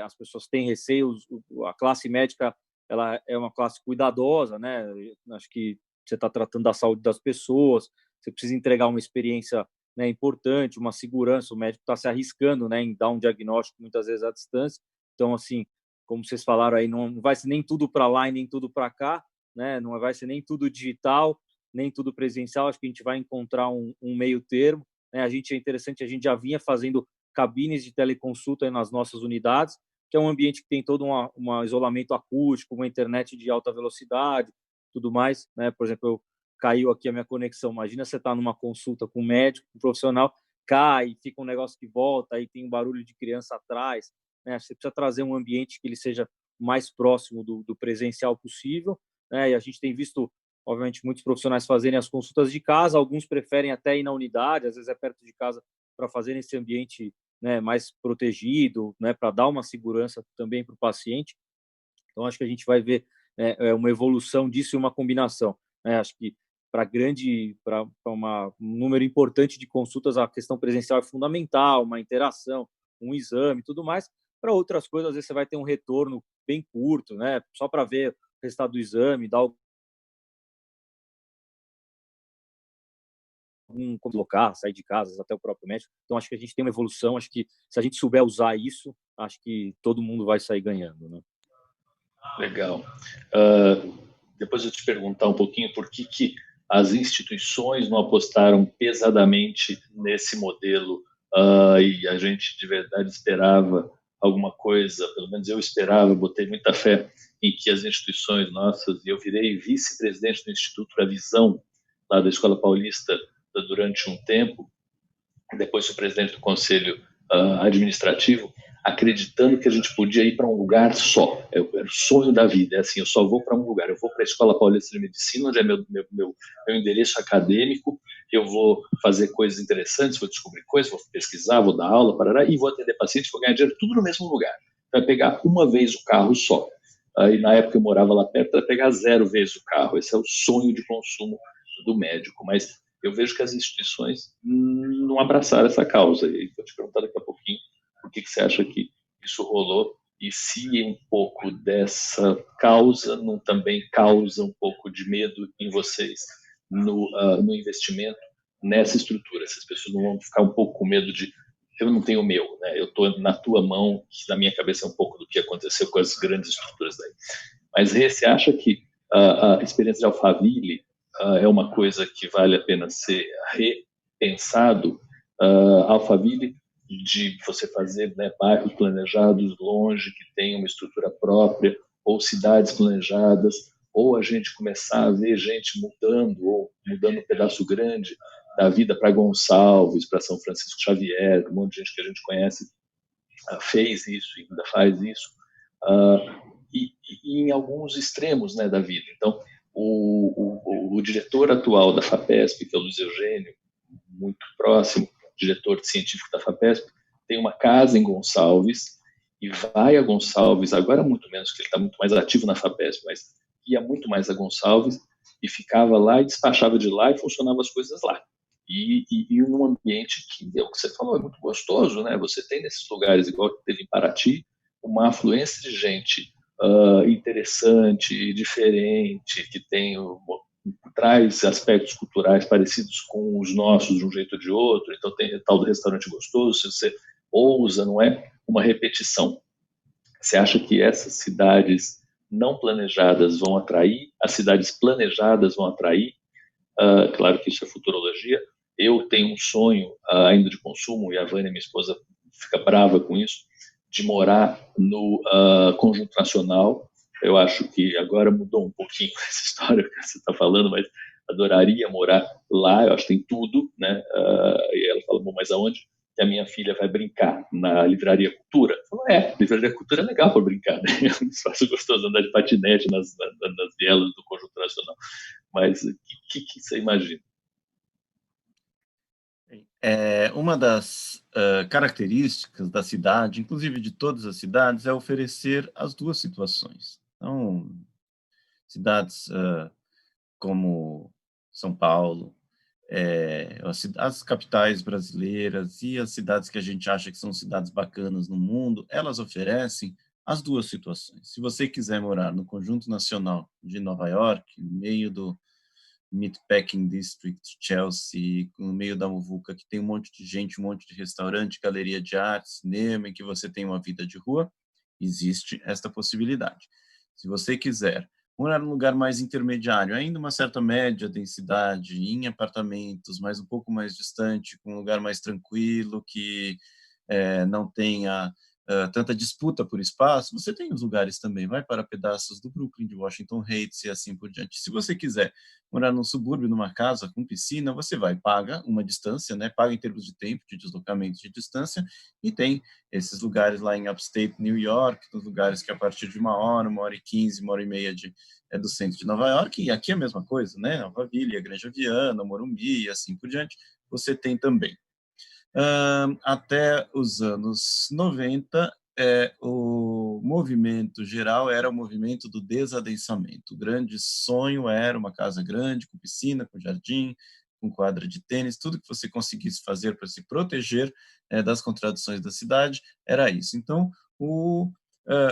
S3: As pessoas têm receios, a classe médica, ela é uma classe cuidadosa, né? Acho que você está tratando da saúde das pessoas, você precisa entregar uma experiência, né, importante, uma segurança, o médico está se arriscando, né, em dar um diagnóstico muitas vezes à distância. Então, assim, como vocês falaram aí, não vai ser nem tudo para lá e nem tudo para cá, né? Não vai ser nem tudo digital, nem tudo presencial. Acho que a gente vai encontrar um meio termo, né? A gente é interessante, a gente já vinha fazendo cabines de teleconsulta nas nossas unidades, que é um ambiente que tem todo um isolamento acústico, uma internet de alta velocidade, tudo mais, né? Por exemplo, caiu aqui a minha conexão. Imagina você estar numa consulta com um médico, um profissional, cai, fica um negócio que volta, aí tem um barulho de criança atrás, né? Você precisa trazer um ambiente que ele seja mais próximo do presencial possível, né? E a gente tem visto, obviamente, muitos profissionais fazerem as consultas de casa, alguns preferem até ir na unidade, às vezes é perto de casa, para fazer esse ambiente, né, mais protegido, né, para dar uma segurança também para o paciente. Então, acho que a gente vai ver, né, uma evolução disso e uma combinação, né? Acho que para um número importante de consultas, a questão presencial é fundamental, uma interação, um exame, tudo mais. Para outras coisas, às vezes você vai ter um retorno bem curto, né? Só para ver o resultado do exame, dar como colocar, sair de casa, até o próprio médico. Então, acho que a gente tem uma evolução. Acho que se a gente souber usar isso, acho que todo mundo vai sair ganhando, né?
S1: Legal. Depois eu te perguntar um pouquinho por que as instituições não apostaram pesadamente nesse modelo, e a gente de verdade esperava alguma coisa, pelo menos eu esperava, botei muita fé em que as instituições nossas, e eu virei vice-presidente do Instituto da Visão, lá da Escola Paulista, durante um tempo, depois fui presidente do Conselho Administrativo, acreditando que a gente podia ir para um lugar só. Era o sonho da vida. É assim, eu só vou para um lugar. Eu vou para a Escola Paulista de Medicina, onde é meu endereço acadêmico. Eu vou fazer coisas interessantes, vou descobrir coisas, vou pesquisar, vou dar aula, parará, e vou atender pacientes, vou ganhar dinheiro, tudo no mesmo lugar. Vai pegar uma vez o carro só. E na época eu morava lá perto, vai pegar 0 vezes o carro. Esse é o sonho de consumo do médico. Mas eu vejo que as instituições não abraçaram essa causa. E vou te perguntar daqui a pouquinho por que você acha que isso rolou e se um pouco dessa causa não também causa um pouco de medo em vocês no investimento nessa estrutura. Se as pessoas não vão ficar um pouco com medo de eu não tenho o meu, né? Eu estou na tua mão, que na minha cabeça é um pouco do que aconteceu com as grandes estruturas daí. Mas Rê, você acha que a experiência de Alphaville é uma coisa que vale a pena ser repensado? Alphaville, de você fazer, né, bairros planejados longe, que tenham uma estrutura própria, ou cidades planejadas, ou a gente começar a ver gente mudando um pedaço grande da vida para Gonçalves, para São Francisco Xavier, um monte de gente que a gente conhece fez isso e ainda faz isso, e em alguns extremos, né, da vida. Então, o diretor atual da FAPESP, que é o Luiz Eugênio, muito próximo, diretor científico da FAPESP, tem uma casa em Gonçalves e vai a Gonçalves, agora muito menos, porque ele está muito mais ativo na FAPESP, mas ia muito mais a Gonçalves e ficava lá e despachava de lá e funcionava as coisas lá. E num ambiente que, é o que você falou, é muito gostoso, né? Você tem nesses lugares, igual que teve em Paraty, uma afluência de gente interessante, diferente, que tem traz aspectos culturais parecidos com os nossos, de um jeito ou de outro. Então tem tal do restaurante gostoso, se você ousa, não é uma repetição. Você acha que essas cidades não planejadas vão atrair, as cidades planejadas vão atrair? Claro que isso é futurologia. Eu tenho um sonho ainda de consumo, e a Vânia, minha esposa, fica brava com isso, de morar no Conjunto Nacional. Eu acho que agora mudou um pouquinho essa história que você está falando, mas adoraria morar lá. Eu acho que tem tudo, né? E ela fala, bom, mas aonde que a minha filha vai brincar? Na Livraria Cultura? Eu falo, Livraria Cultura é legal para brincar, né? É um espaço gostoso andar de patinete nas vielas do Conjunto Nacional. Mas o que você imagina?
S2: Uma das características da cidade, inclusive de todas as cidades, é oferecer as duas situações. Então, cidades como São Paulo, as capitais brasileiras e as cidades que a gente acha que são cidades bacanas no mundo, elas oferecem as duas situações. Se você quiser morar no Conjunto Nacional de Nova York, no meio do Meatpacking District, Chelsea, no meio da muvuca, que tem um monte de gente, um monte de restaurante, galeria de arte, cinema, em que você tem uma vida de rua, existe esta possibilidade. Se você quiser morar num lugar mais intermediário, ainda uma certa média densidade, em apartamentos, mas um pouco mais distante, com um lugar mais tranquilo, que não tenha tanta disputa por espaço, você tem os lugares também, vai para pedaços do Brooklyn, de Washington Heights e assim por diante. Se você quiser morar num subúrbio, numa casa com piscina, você vai, paga uma distância, né? Paga em termos de tempo, de deslocamento, de distância, e tem esses lugares lá em Upstate New York, nos lugares que a partir de 1 hora, 1 hora e 15, 1 hora e meia do centro de Nova York, e aqui é a mesma coisa, né? Alphaville, a Granja Viana, Morumbi e assim por diante, você tem também. Até os anos 90, o movimento geral era o movimento do desadensamento. O grande sonho era uma casa grande, com piscina, com jardim, com quadra de tênis, tudo que você conseguisse fazer para se proteger das contradições da cidade, era isso. Então,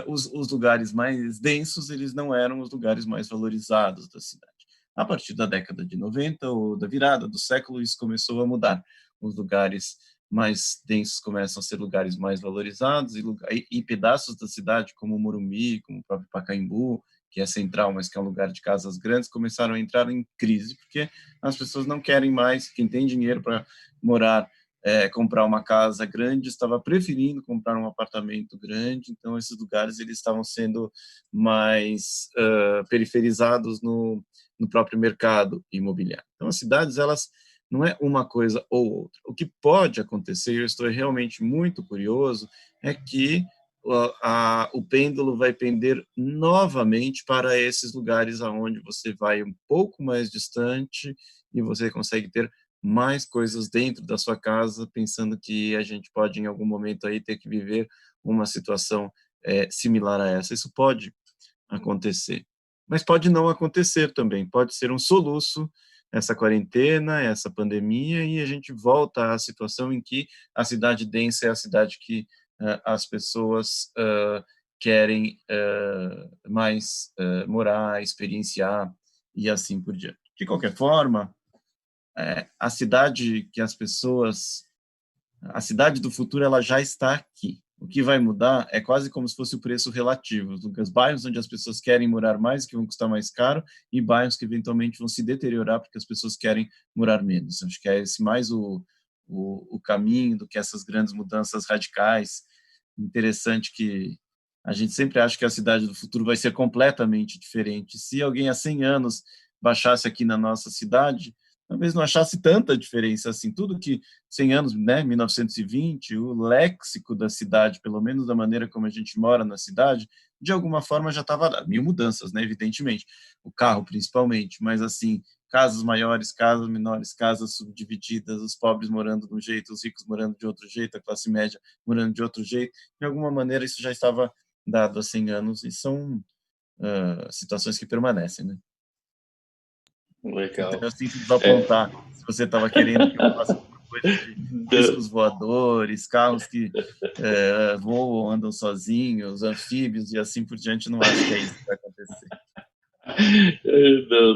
S2: os lugares mais densos, eles não eram os lugares mais valorizados da cidade. A partir da década de 90, ou da virada do século, isso começou a mudar. Os lugares mais densos começam a ser lugares mais valorizados e pedaços da cidade, como o Morumbi, como o próprio Pacaembu, que é central, mas que é um lugar de casas grandes, começaram a entrar em crise, porque as pessoas não querem mais, quem tem dinheiro para morar, comprar uma casa grande, estava preferindo comprar um apartamento grande, então esses lugares eles estavam sendo mais periferizados no próprio mercado imobiliário. Então as cidades, elas não é uma coisa ou outra. O que pode acontecer, eu estou realmente muito curioso, é que o pêndulo vai pender novamente para esses lugares aonde você vai um pouco mais distante e você consegue ter mais coisas dentro da sua casa, pensando que a gente pode, em algum momento, aí ter que viver uma situação similar a essa. Isso pode acontecer, mas pode não acontecer também. Pode ser um soluço essa quarentena, essa pandemia, e a gente volta à situação em que a cidade densa é a cidade que as pessoas querem mais morar, experienciar e assim por diante. De qualquer forma, a cidade do futuro, ela já está aqui. O que vai mudar é quase como se fosse o preço relativo. Os bairros onde as pessoas querem morar mais, que vão custar mais caro, e bairros que eventualmente vão se deteriorar porque as pessoas querem morar menos. Acho que é esse mais o caminho do que essas grandes mudanças radicais. Interessante que a gente sempre acha que a cidade do futuro vai ser completamente diferente. Se alguém há 100 anos baixasse aqui na nossa cidade, talvez não achasse tanta diferença assim. Tudo que 100 anos, né, 1920, o léxico da cidade, pelo menos da maneira como a gente mora na cidade, de alguma forma já estava dado. Mil mudanças, né, evidentemente. O carro, principalmente, mas assim, casas maiores, casas menores, casas subdivididas, os pobres morando de um jeito, os ricos morando de outro jeito, a classe média morando de outro jeito. De alguma maneira, isso já estava dado há 100 anos e são situações que permanecem, né?
S1: Legal.
S2: Então, eu sinto desapontar se você estava querendo que eu faça alguma coisa de discos voadores, carros que voam, andam sozinhos, anfíbios e assim por diante. Não acho que é isso que vai acontecer.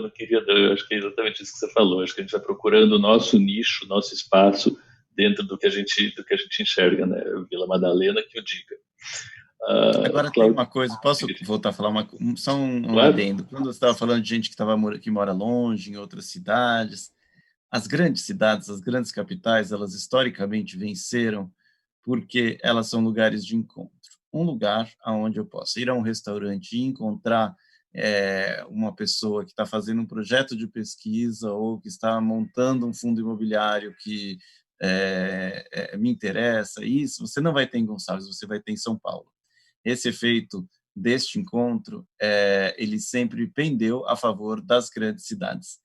S1: Não queria não. Eu acho que é exatamente isso que você falou. Acho que a gente vai procurando o nosso nicho, o nosso espaço dentro do que a gente enxerga, né? Vila Madalena que o diga.
S2: Agora tem
S1: Cláudio,
S2: uma coisa, posso voltar a falar só um
S1: claro.
S2: adendo. Quando você estava falando de gente que mora longe, em outras cidades, as grandes cidades, as grandes capitais, elas historicamente venceram porque elas são lugares de encontro. Um lugar onde eu posso ir a um restaurante e encontrar uma pessoa que está fazendo um projeto de pesquisa ou que está montando um fundo imobiliário que me interessa, isso você não vai ter em Gonçalves, você vai ter em São Paulo. Esse efeito deste encontro, ele sempre pendeu a favor das grandes cidades.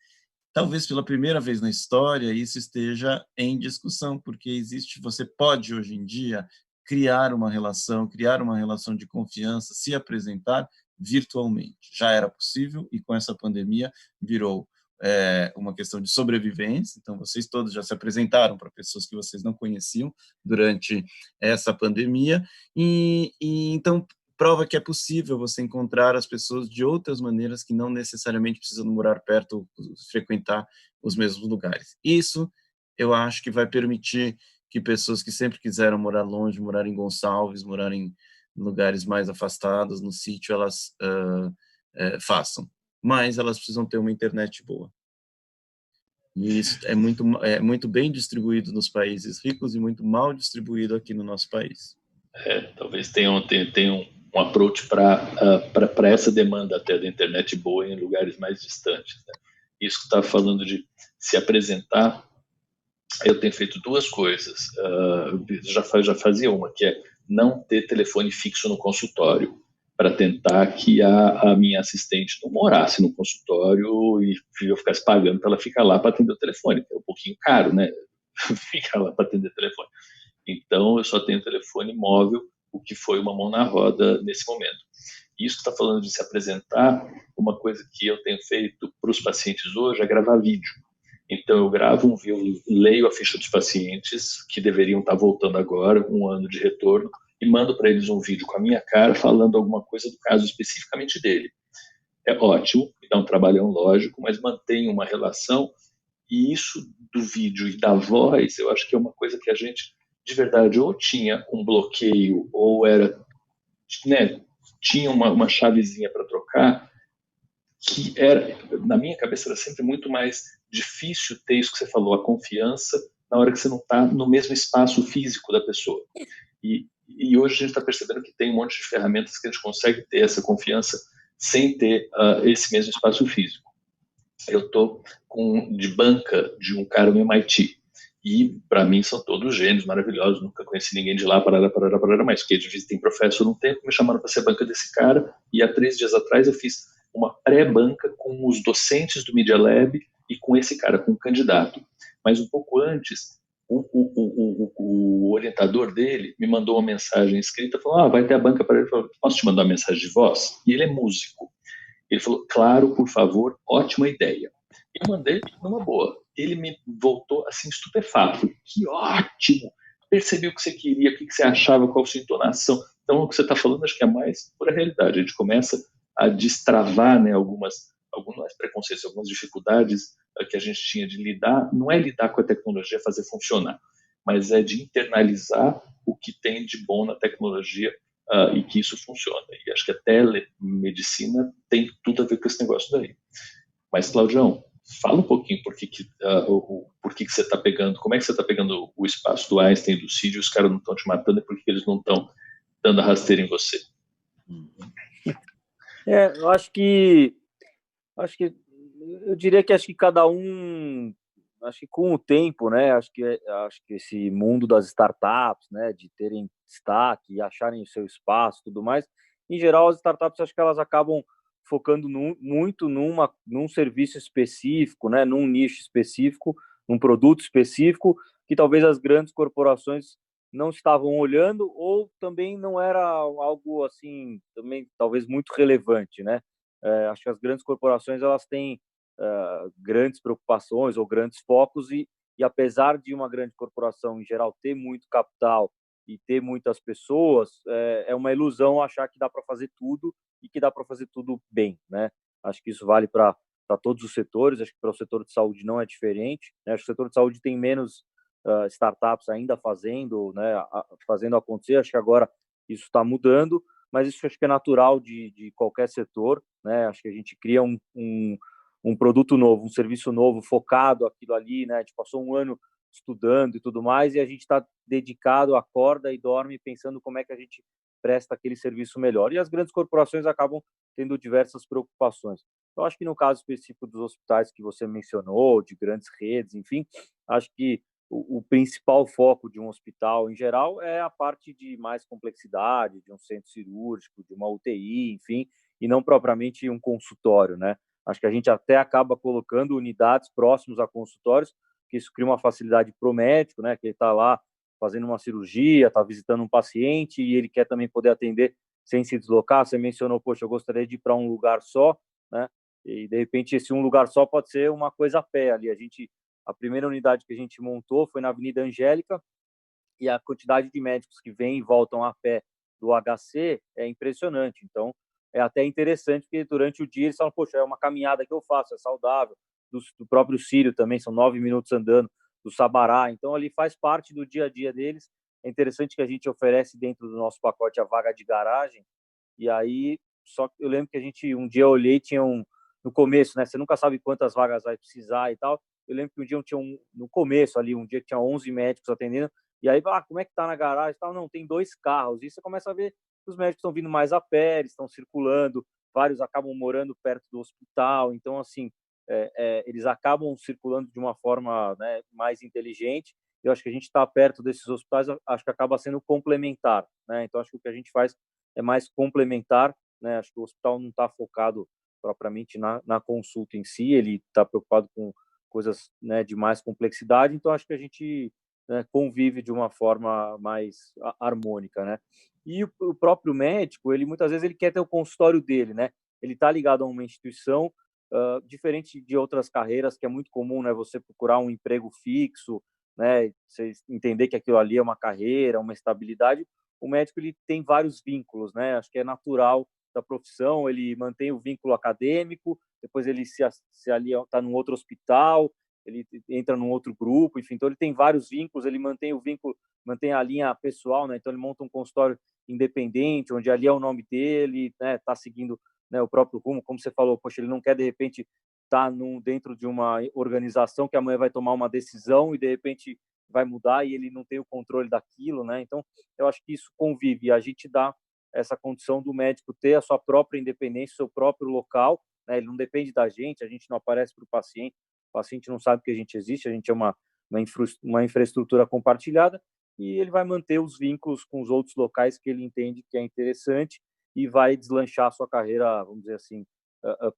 S2: Talvez pela primeira vez na história isso esteja em discussão, porque você pode hoje em dia criar uma relação de confiança, se apresentar virtualmente. Já era possível e com essa pandemia virou uma questão de sobrevivência. Então vocês todos já se apresentaram para pessoas que vocês não conheciam durante essa pandemia e então prova que é possível você encontrar as pessoas de outras maneiras que não necessariamente precisam morar perto ou frequentar os mesmos lugares. Isso eu acho que vai permitir que pessoas que sempre quiseram morar longe, morar em Gonçalves, morar em lugares mais afastados, no sítio, elas façam. Mas elas precisam ter uma internet boa. E isso é muito bem distribuído nos países ricos e muito mal distribuído aqui no nosso país.
S1: Talvez tenha um approach para essa demanda até da internet boa em lugares mais distantes. Né? Isso que está falando de se apresentar, eu tenho feito duas coisas. Já fazia uma, que é não ter telefone fixo no consultório, para tentar que a minha assistente não morasse no consultório e eu ficasse pagando para ela ficar lá para atender o telefone. É um pouquinho caro, né? Ficar lá para atender o telefone. Então, eu só tenho telefone móvel, o que foi uma mão na roda nesse momento. Isso que está falando de se apresentar, uma coisa que eu tenho feito para os pacientes hoje é gravar vídeo. Então, eu gravo um vídeo, leio a ficha dos pacientes, que deveriam estar voltando agora, um ano de retorno, e mando para eles um vídeo com a minha cara, falando alguma coisa do caso especificamente dele. É ótimo, dá um trabalhão lógico, mas mantém uma relação, e isso do vídeo e da voz, eu acho que é uma coisa que a gente, de verdade, ou tinha um bloqueio, ou era, né, tinha uma chavezinha para trocar, que era, na minha cabeça, era sempre muito mais difícil ter isso que você falou, a confiança, na hora que você não está no mesmo espaço físico da pessoa. E hoje a gente está percebendo que tem um monte de ferramentas que a gente consegue ter essa confiança sem ter esse mesmo espaço físico. Eu estou de banca de um cara no MIT. E, para mim, são todos gênios maravilhosos. Nunca conheci ninguém de lá, mas fiquei de visiting professor um tempo, me chamaram para ser banca desse cara. E há 3 dias atrás eu fiz uma pré-banca com os docentes do Media Lab e com esse cara, com o candidato. Mas um pouco antes, o orientador dele me mandou uma mensagem escrita, falou, vai ter a banca para ele. Falou, posso te mandar uma mensagem de voz? E ele é músico. Ele falou, claro, por favor, ótima ideia. Eu mandei numa boa. Ele me voltou assim, estupefato. Falei, que ótimo! Percebi o que você queria, o que você achava, qual a sua entonação. Então, o que você está falando, acho que é mais pura realidade. A gente começa a destravar, né, alguns preconceitos, algumas dificuldades que a gente tinha de lidar. Não é lidar com a tecnologia, fazer funcionar, mas é de internalizar o que tem de bom na tecnologia e que isso funciona. E acho que a telemedicina tem tudo a ver com esse negócio daí. Mas, Claudião, fala um pouquinho por que você está pegando, como é que você está pegando o espaço do Einstein e do Cid, e os caras não estão te matando, e por que eles não estão dando a rasteira em você?
S3: Eu acho que eu diria que cada um, acho que com o tempo, né, acho que esse mundo das startups, né, de terem destaque e acharem o seu espaço, tudo mais, em geral as startups, acho que elas acabam focando muito num serviço específico, né, num nicho específico, num produto específico, que talvez as grandes corporações não estavam olhando, ou também não era algo assim, também talvez muito relevante, né? Acho que as grandes corporações elas têm grandes preocupações ou grandes focos e apesar de uma grande corporação em geral ter muito capital e ter muitas pessoas, é uma ilusão achar que dá para fazer tudo e que dá para fazer tudo bem, né?
S4: Acho que isso vale para todos os setores, acho que para o setor de saúde não é diferente, né? Acho que o setor de saúde tem menos startups ainda fazendo, né, fazendo acontecer, acho que agora isso está mudando, mas isso acho que é natural de qualquer setor, né? Acho que a gente cria um produto novo, um serviço novo, focado aquilo ali, né? A gente passou um ano estudando e tudo mais, e a gente está dedicado, acorda e dorme pensando como é que a gente presta aquele serviço melhor. E as grandes corporações acabam tendo diversas preocupações. Eu acho que no caso específico dos hospitais que você mencionou, de grandes redes, enfim, acho que o principal foco de um hospital em geral é a parte de mais complexidade, de um centro cirúrgico, de uma UTI, enfim, e não propriamente um consultório, né? Acho que a gente até acaba colocando unidades próximos a consultórios, que isso cria uma facilidade para o médico, né? Que ele está lá fazendo uma cirurgia, está visitando um paciente e ele quer também poder atender sem se deslocar. Você mencionou, poxa, eu gostaria de ir para um lugar só, né? E de repente esse um lugar só pode ser uma coisa a pé ali. A primeira unidade que a gente montou foi na Avenida Angélica, e a quantidade de médicos que vêm e voltam a pé do HC é impressionante. Então, é até interessante, porque durante o dia eles falam, poxa, é uma caminhada que eu faço, é saudável. Do próprio Sírio também, são 9 minutos andando, do Sabará. Então, ali faz parte do dia a dia deles. É interessante que a gente oferece dentro do nosso pacote a vaga de garagem. E aí, só que eu lembro que a gente, um dia eu olhei, tinha no começo, né? Você nunca sabe quantas vagas vai precisar e tal. Eu lembro que um dia tinha no começo ali, um dia que tinha 11 médicos atendendo, e aí, como é que tá na garagem e tal? Não, tem 2 carros. E você começa a ver que os médicos estão vindo mais a pé, eles estão circulando, vários acabam morando perto do hospital. Então, assim, eles acabam circulando de uma forma, né, mais inteligente. Eu acho que a gente está perto desses hospitais, acho que acaba sendo complementar, né? Então, acho que o que a gente faz é mais complementar, né? Acho que o hospital não está focado propriamente na consulta em si, ele está preocupado com coisas, né, de mais complexidade. Então, acho que a gente, né, convive de uma forma mais harmônica, né? E o próprio médico, ele muitas vezes ele quer ter o consultório dele, né? Ele está ligado a uma instituição, diferente de outras carreiras, que é muito comum, né? Você procurar um emprego fixo, né? Você entender que aquilo ali é uma carreira, uma estabilidade. O médico ele tem vários vínculos, né? Acho que é natural da profissão, ele mantém o vínculo acadêmico, depois ele se alia, está num outro hospital, ele entra num outro grupo, enfim, então ele tem vários vínculos, ele mantém o vínculo, mantém a linha pessoal, né? Então ele monta um consultório independente, onde ali é o nome dele, né? Está seguindo, né, o próprio rumo, como você falou, poxa, ele não quer de repente estar dentro de uma organização que amanhã vai tomar uma decisão e de repente vai mudar e ele não tem o controle daquilo, né? Então eu acho que isso convive, a gente dá essa condição do médico ter a sua própria independência, o seu próprio local, né? Ele não depende da gente, a gente não aparece para o paciente não sabe que a gente existe, a gente é uma infraestrutura compartilhada e ele vai manter os vínculos com os outros locais que ele entende que é interessante e vai deslanchar a sua carreira, vamos dizer assim,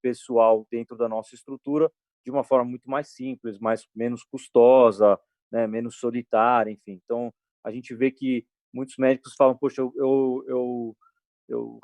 S4: pessoal dentro da nossa estrutura de uma forma muito mais simples, menos custosa, né, menos solitária, enfim. Então, a gente vê que muitos médicos falam, poxa, eu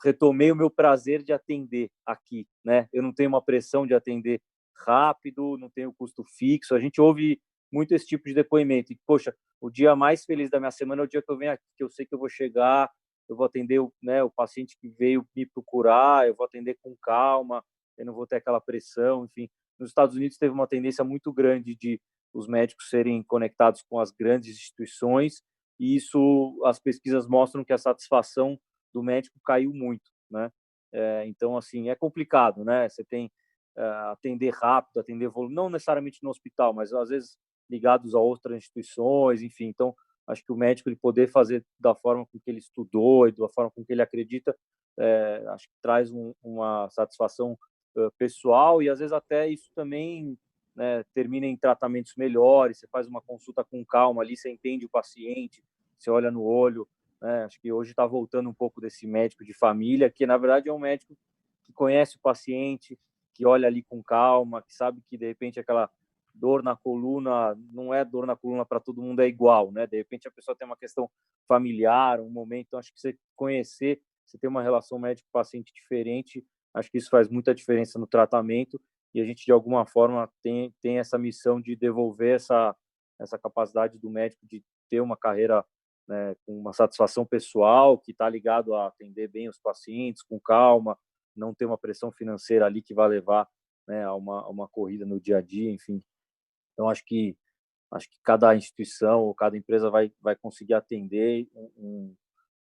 S4: retomei o meu prazer de atender aqui, né? Eu não tenho uma pressão de atender rápido, não tenho custo fixo. A gente ouve muito esse tipo de depoimento. E, poxa, o dia mais feliz da minha semana é o dia que eu venho aqui, que eu sei que eu vou chegar, eu vou atender o paciente que veio me procurar, eu vou atender com calma, eu não vou ter aquela pressão, enfim. Nos Estados Unidos teve uma tendência muito grande de os médicos serem conectados com as grandes instituições, e isso, as pesquisas mostram que a satisfação do médico caiu muito, né? Então, assim, é complicado, né? Você tem atender rápido, atender volume, não necessariamente no hospital, mas às vezes ligados a outras instituições, enfim. Então, acho que o médico ele poder fazer da forma com que ele estudou e da forma com que ele acredita, acho que traz uma satisfação pessoal e às vezes até isso também, né, termina em tratamentos melhores. Você faz uma consulta com calma ali, você entende o paciente, você olha no olho, né? Acho que hoje está voltando um pouco desse médico de família, que na verdade é um médico que conhece o paciente, que olha ali com calma, que sabe que de repente aquela dor na coluna não é dor na coluna para todo mundo, é igual, né? De repente a pessoa tem uma questão familiar, um momento, então acho que você conhecer, você ter uma relação médico-paciente diferente, acho que isso faz muita diferença no tratamento e a gente de alguma forma tem essa missão de devolver essa capacidade do médico de ter uma carreira, né, com uma satisfação pessoal, que está ligado a atender bem os pacientes, com calma, não ter uma pressão financeira ali que vai levar, né, a uma corrida no dia a dia, enfim. Então, acho que cada instituição ou cada empresa vai conseguir atender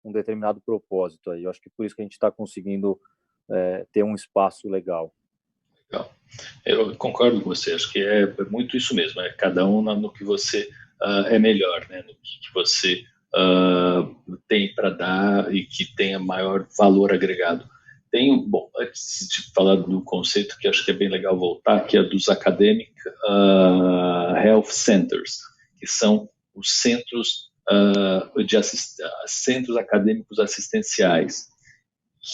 S4: um determinado propósito aí. Eu acho que por isso que a gente está conseguindo ter um espaço legal.
S1: Legal. Eu concordo com você, acho que é muito isso mesmo, é cada um no que você é melhor, né? No que você tem para dar e que tenha maior valor agregado. Bom, antes de falar do conceito que acho que é bem legal voltar, que é dos Academic Health Centers, que são os centros, centros acadêmicos assistenciais,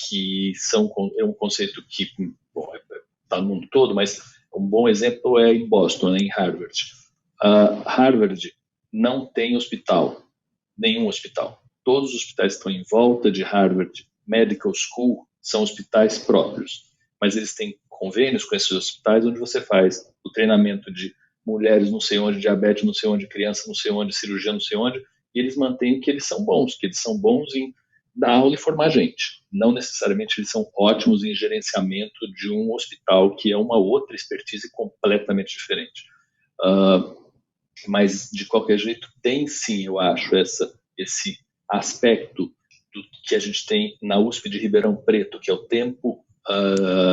S1: que é um conceito que está no mundo todo, mas um bom exemplo é em Boston, em Harvard. Harvard não tem hospital, nenhum hospital. Todos os hospitais que estão em volta de Harvard Medical School são hospitais próprios, mas eles têm convênios com esses hospitais onde você faz o treinamento de mulheres não sei onde, diabetes não sei onde, criança não sei onde, cirurgia não sei onde, e eles mantêm que eles são bons em dar aula e formar gente. Não necessariamente eles são ótimos em gerenciamento de um hospital, que é uma outra expertise completamente diferente. Mas, de qualquer jeito, tem sim, eu acho, esse aspecto do que a gente tem na USP de Ribeirão Preto, que é o tempo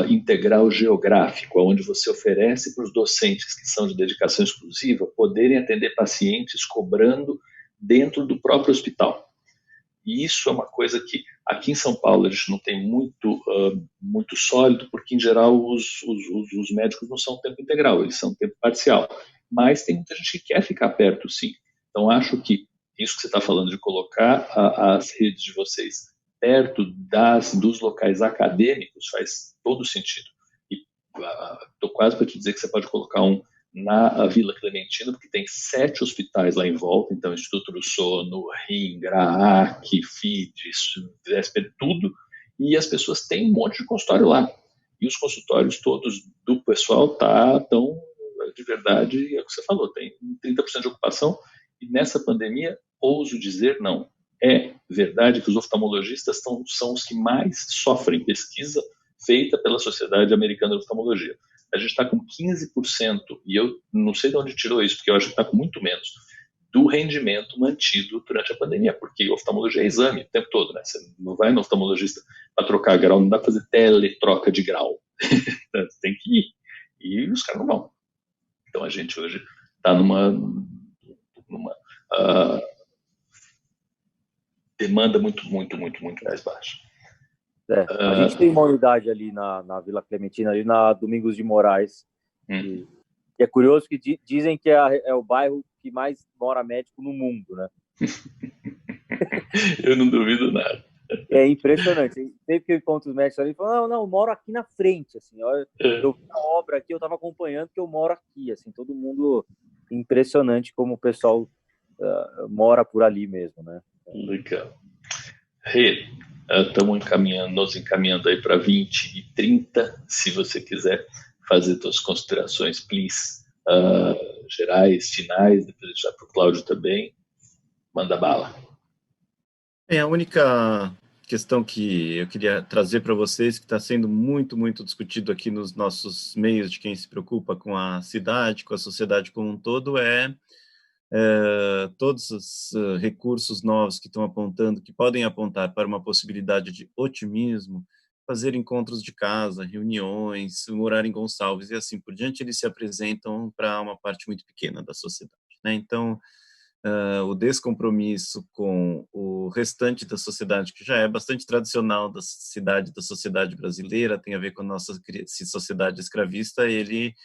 S1: integral geográfico, onde você oferece para os docentes que são de dedicação exclusiva poderem atender pacientes cobrando dentro do próprio hospital. E isso é uma coisa que aqui em São Paulo a gente não tem muito sólido, porque em geral os médicos não são tempo integral, eles são tempo parcial. Mas tem muita gente que quer ficar perto, sim. Então acho que isso que você está falando de colocar as redes de vocês perto dos locais acadêmicos faz todo sentido. E estou quase para te dizer que você pode colocar um na Vila Clementina, porque tem 7 hospitais lá em volta, então Instituto do Sono, RIM, GRAAC, FIDES, VESPER, tudo, e as pessoas têm um monte de consultório lá. E os consultórios todos do pessoal estão, de verdade, é o que você falou, tem 30% de ocupação, e nessa pandemia, ouso dizer, não. É verdade que os oftalmologistas são os que mais sofrem. Pesquisa feita pela Sociedade Americana de Oftalmologia. A gente está com 15%, e eu não sei de onde tirou isso, porque eu acho que está com muito menos, do rendimento mantido durante a pandemia, porque oftalmologia é exame o tempo todo, né? Você não vai no oftalmologista para trocar grau, não dá para fazer teletroca de grau. Você tem que ir. E os caras não vão. Então a gente hoje está numa demanda muito mais baixa.
S4: A gente tem uma unidade ali na Vila Clementina, ali na Domingos de Moraes. E é curioso que dizem que é o bairro que mais mora médico no mundo, né?
S1: Eu não duvido nada.
S4: É impressionante. Sempre que eu encontro os médicos ali, falam, não, eu moro aqui na frente, assim, eu vi a obra aqui, eu estava acompanhando que eu moro aqui, assim, todo mundo impressionante como o pessoal mora por ali mesmo, né?
S1: Legal. Rê, estamos nos encaminhando aí para 20h30, se você quiser fazer suas considerações, please, gerais, finais, depois deixar para o Cláudio também, manda bala.
S2: A única questão que eu queria trazer para vocês, que está sendo muito discutido aqui nos nossos meios de quem se preocupa com a cidade, com a sociedade como um todo, todos os recursos novos que estão apontando, que podem apontar para uma possibilidade de otimismo, fazer encontros de casa, reuniões, morar em Gonçalves e assim por diante, eles se apresentam para uma parte muito pequena da sociedade, né? Então, o descompromisso com o restante da sociedade, que já é bastante tradicional da sociedade brasileira, tem a ver com a nossa sociedade escravista, ele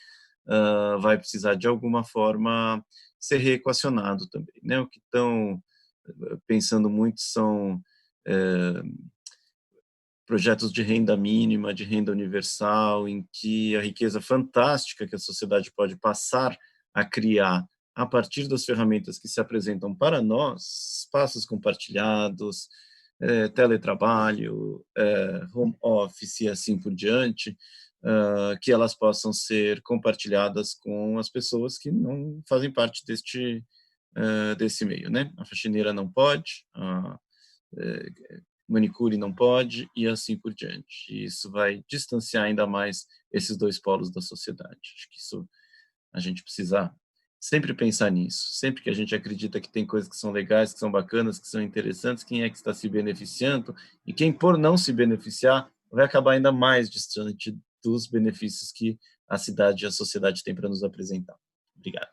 S2: vai precisar de alguma forma ser reequacionado também, né? O que estão pensando muito são projetos de renda mínima, de renda universal, em que a riqueza fantástica que a sociedade pode passar a criar a partir das ferramentas que se apresentam para nós, espaços compartilhados, teletrabalho, home office e assim por diante, que elas possam ser compartilhadas com as pessoas que não fazem parte desse meio, né? A faxineira não pode, manicure não pode, e assim por diante. E isso vai distanciar ainda mais esses dois polos da sociedade. Acho que isso a gente precisa sempre pensar nisso. Sempre que a gente acredita que tem coisas que são legais, que são bacanas, que são interessantes, quem é que está se beneficiando, e quem, por não se beneficiar, vai acabar ainda mais distante dos benefícios que a cidade e a sociedade têm para nos apresentar. Obrigado.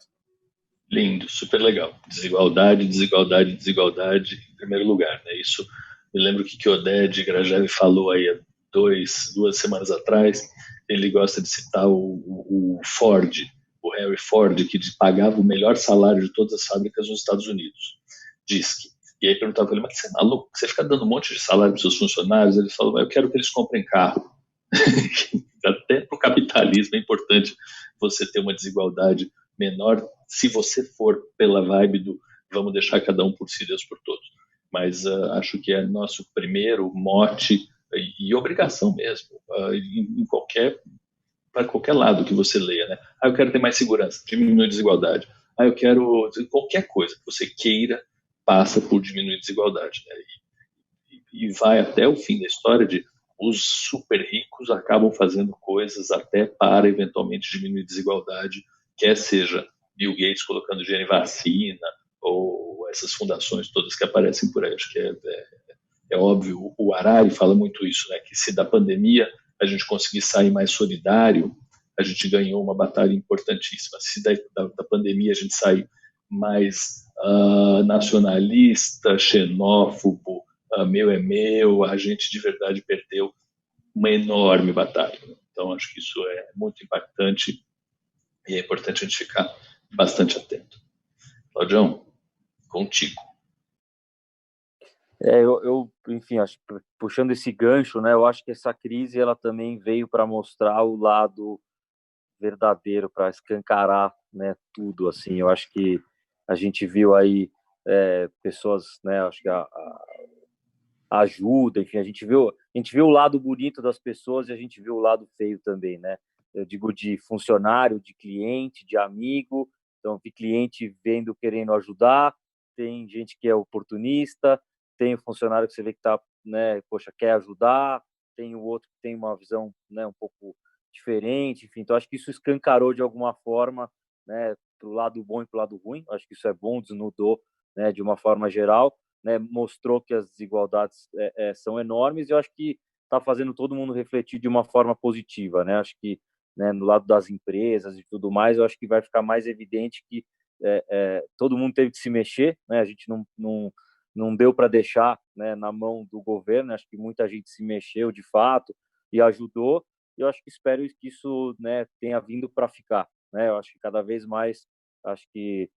S1: Lindo, super legal. Desigualdade, desigualdade, desigualdade em primeiro lugar, né? Isso me lembro que o Oded Grajew falou aí há 2 semanas atrás. Ele gosta de citar o Ford, o Henry Ford, que pagava o melhor salário de todas as fábricas nos Estados Unidos. Diz que. E aí perguntava para ele, mas você é maluco? Você fica dando um monte de salário para os seus funcionários? Ele falou, eu quero que eles comprem carro. Até para o capitalismo é importante você ter uma desigualdade menor, se você for pela vibe do vamos deixar cada um por si, Deus por todos. Mas acho que é nosso primeiro mote e obrigação mesmo, para qualquer lado que você leia, né? Eu quero ter mais segurança, diminuir a desigualdade. Eu quero qualquer coisa que você queira passa por diminuir a desigualdade, né? E vai até o fim da história de os super ricos acabam fazendo coisas até para eventualmente diminuir a desigualdade, quer seja Bill Gates colocando dinheiro em vacina ou essas fundações todas que aparecem por aí. Acho que é óbvio, o Harari fala muito isso, né? Que se da pandemia a gente conseguir sair mais solidário, a gente ganhou uma batalha importantíssima. Se da pandemia a gente sair mais nacionalista, xenófobo, meu é meu, a gente de verdade perdeu uma enorme batalha. Então, acho que isso é muito impactante e é importante a gente ficar bastante atento. Claudião, contigo.
S4: Enfim, acho que puxando esse gancho, né? Eu acho que essa crise ela também veio para mostrar o lado verdadeiro, para escancarar, né, tudo. Assim, eu acho que a gente viu aí pessoas, né? Acho que a ajuda, enfim, a gente viu o lado bonito das pessoas e a gente viu o lado feio também, né? Eu digo de funcionário, de cliente, de amigo. Então, vi cliente vendo, querendo ajudar, tem gente que é oportunista, tem o funcionário que você vê que tá, né, poxa, quer ajudar, tem o outro que tem uma visão, né, um pouco diferente, enfim. Então, acho que isso escancarou de alguma forma, né, para o lado bom e para o lado ruim. Acho que isso é bom, desnudou, né, de uma forma geral, né, mostrou que as desigualdades são enormes, e eu acho que está fazendo todo mundo refletir de uma forma positiva, né? Acho que, né, no lado das empresas e tudo mais, eu acho que vai ficar mais evidente que todo mundo teve que se mexer, né? A gente não deu para deixar, né, na mão do governo. Acho que muita gente se mexeu de fato e ajudou, e eu acho que espero que isso, né, tenha vindo para ficar, né? Eu acho que cada vez mais, acho que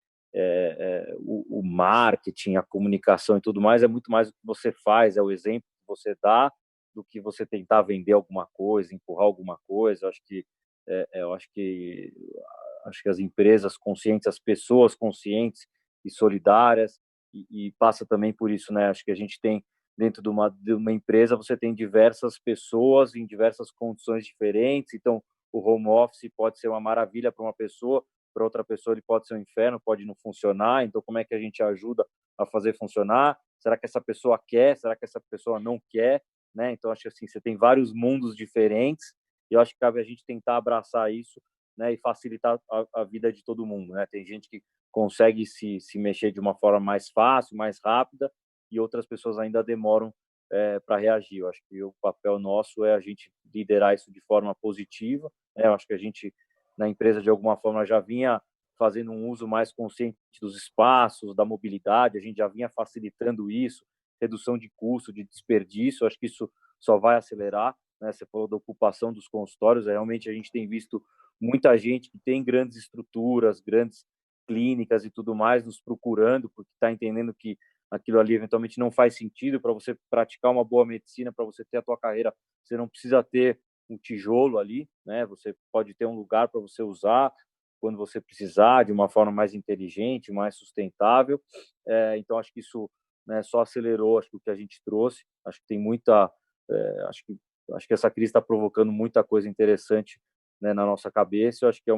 S4: o marketing, a comunicação e tudo mais é muito mais o que você faz, é o exemplo que você dá, do que você tentar vender alguma coisa, empurrar alguma coisa. Eu acho que as empresas conscientes, as pessoas conscientes e solidárias, e passa também por isso, né? Acho que a gente tem dentro de uma empresa, você tem diversas pessoas em diversas condições diferentes. Então, o home office pode ser uma maravilha para uma pessoa, para outra pessoa ele pode ser um inferno, pode não funcionar. Então, como é que a gente ajuda a fazer funcionar? Será que essa pessoa quer? Será que essa pessoa não quer? Né? Então, acho que assim, você tem vários mundos diferentes, e eu acho que cabe a gente tentar abraçar isso, né, e facilitar a vida de todo mundo, né? Tem gente que consegue se mexer de uma forma mais fácil, mais rápida, e outras pessoas ainda demoram para reagir. Eu acho que o papel nosso é a gente liderar isso de forma positiva, né? Eu acho que a gente, na empresa, de alguma forma, já vinha fazendo um uso mais consciente dos espaços, da mobilidade, a gente já vinha facilitando isso, redução de custo, de desperdício. Acho que isso só vai acelerar, né? Você falou da ocupação dos consultórios, realmente a gente tem visto muita gente que tem grandes estruturas, grandes clínicas e tudo mais nos procurando, porque está entendendo que aquilo ali eventualmente não faz sentido. Para você praticar uma boa medicina, para você ter a tua carreira, você não precisa ter um tijolo ali, né? Você pode ter um lugar para você usar quando você precisar, de uma forma mais inteligente, mais sustentável. Então, acho que isso, né, só acelerou, acho que o que a gente trouxe. Acho que tem muita, acho que essa crise está provocando muita coisa interessante, né, na nossa cabeça. Eu acho que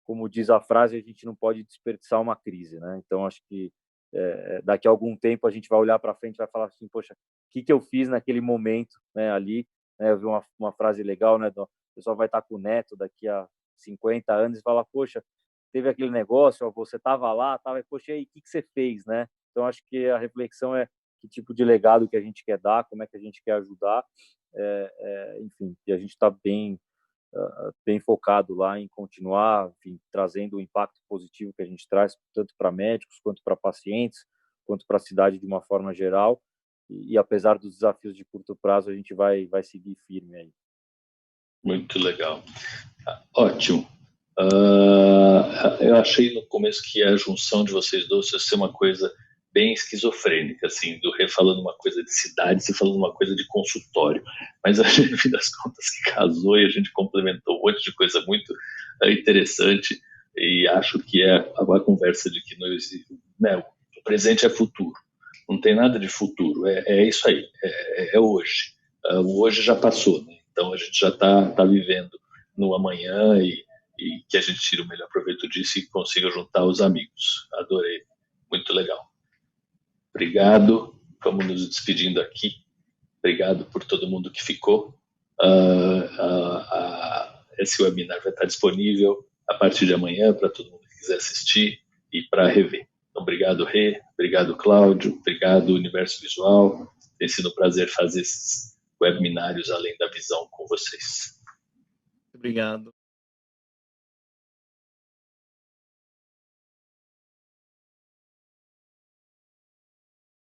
S4: como diz a frase, a gente não pode desperdiçar uma crise, né? Então, acho que daqui a algum tempo a gente vai olhar para frente e vai falar assim, poxa, o que eu fiz naquele momento, né, ali, né, eu vi uma frase legal, né, o pessoal vai estar com o neto daqui a 50 anos e falar, poxa, teve aquele negócio, ó, você estava lá, e poxa, e aí, o que você fez, né? Então, acho que a reflexão é que tipo de legado que a gente quer dar, como é que a gente quer ajudar, enfim, e a gente está bem focado lá em continuar, enfim, trazendo o impacto positivo que a gente traz, tanto para médicos, quanto para pacientes, quanto para a cidade de uma forma geral. E apesar dos desafios de curto prazo, a gente vai seguir firme aí.
S1: Muito legal. Ótimo. Eu achei no começo que a junção de vocês dois ia ser uma coisa bem esquizofrênica, assim, do Rê falando uma coisa de cidade, você falando uma coisa de consultório. Mas a gente, no fim das contas, que casou e a gente complementou um monte de coisa muito interessante. E acho que é a conversa de que né, o presente é futuro. Não tem nada de futuro. É isso aí. É hoje. O hoje já passou, né? Então a gente já está vivendo no amanhã e que a gente tire o melhor proveito disso e consiga juntar os amigos. Adorei. Muito legal. Obrigado. Vamos nos despedindo aqui. Obrigado por todo mundo que ficou. Esse webinar vai estar disponível a partir de amanhã para todo mundo que quiser assistir e para rever. Então, obrigado, Rê. Obrigado, Cláudio. Obrigado, Universo Visual. Tem sido um prazer fazer esses webinários além da visão com vocês.
S2: Obrigado.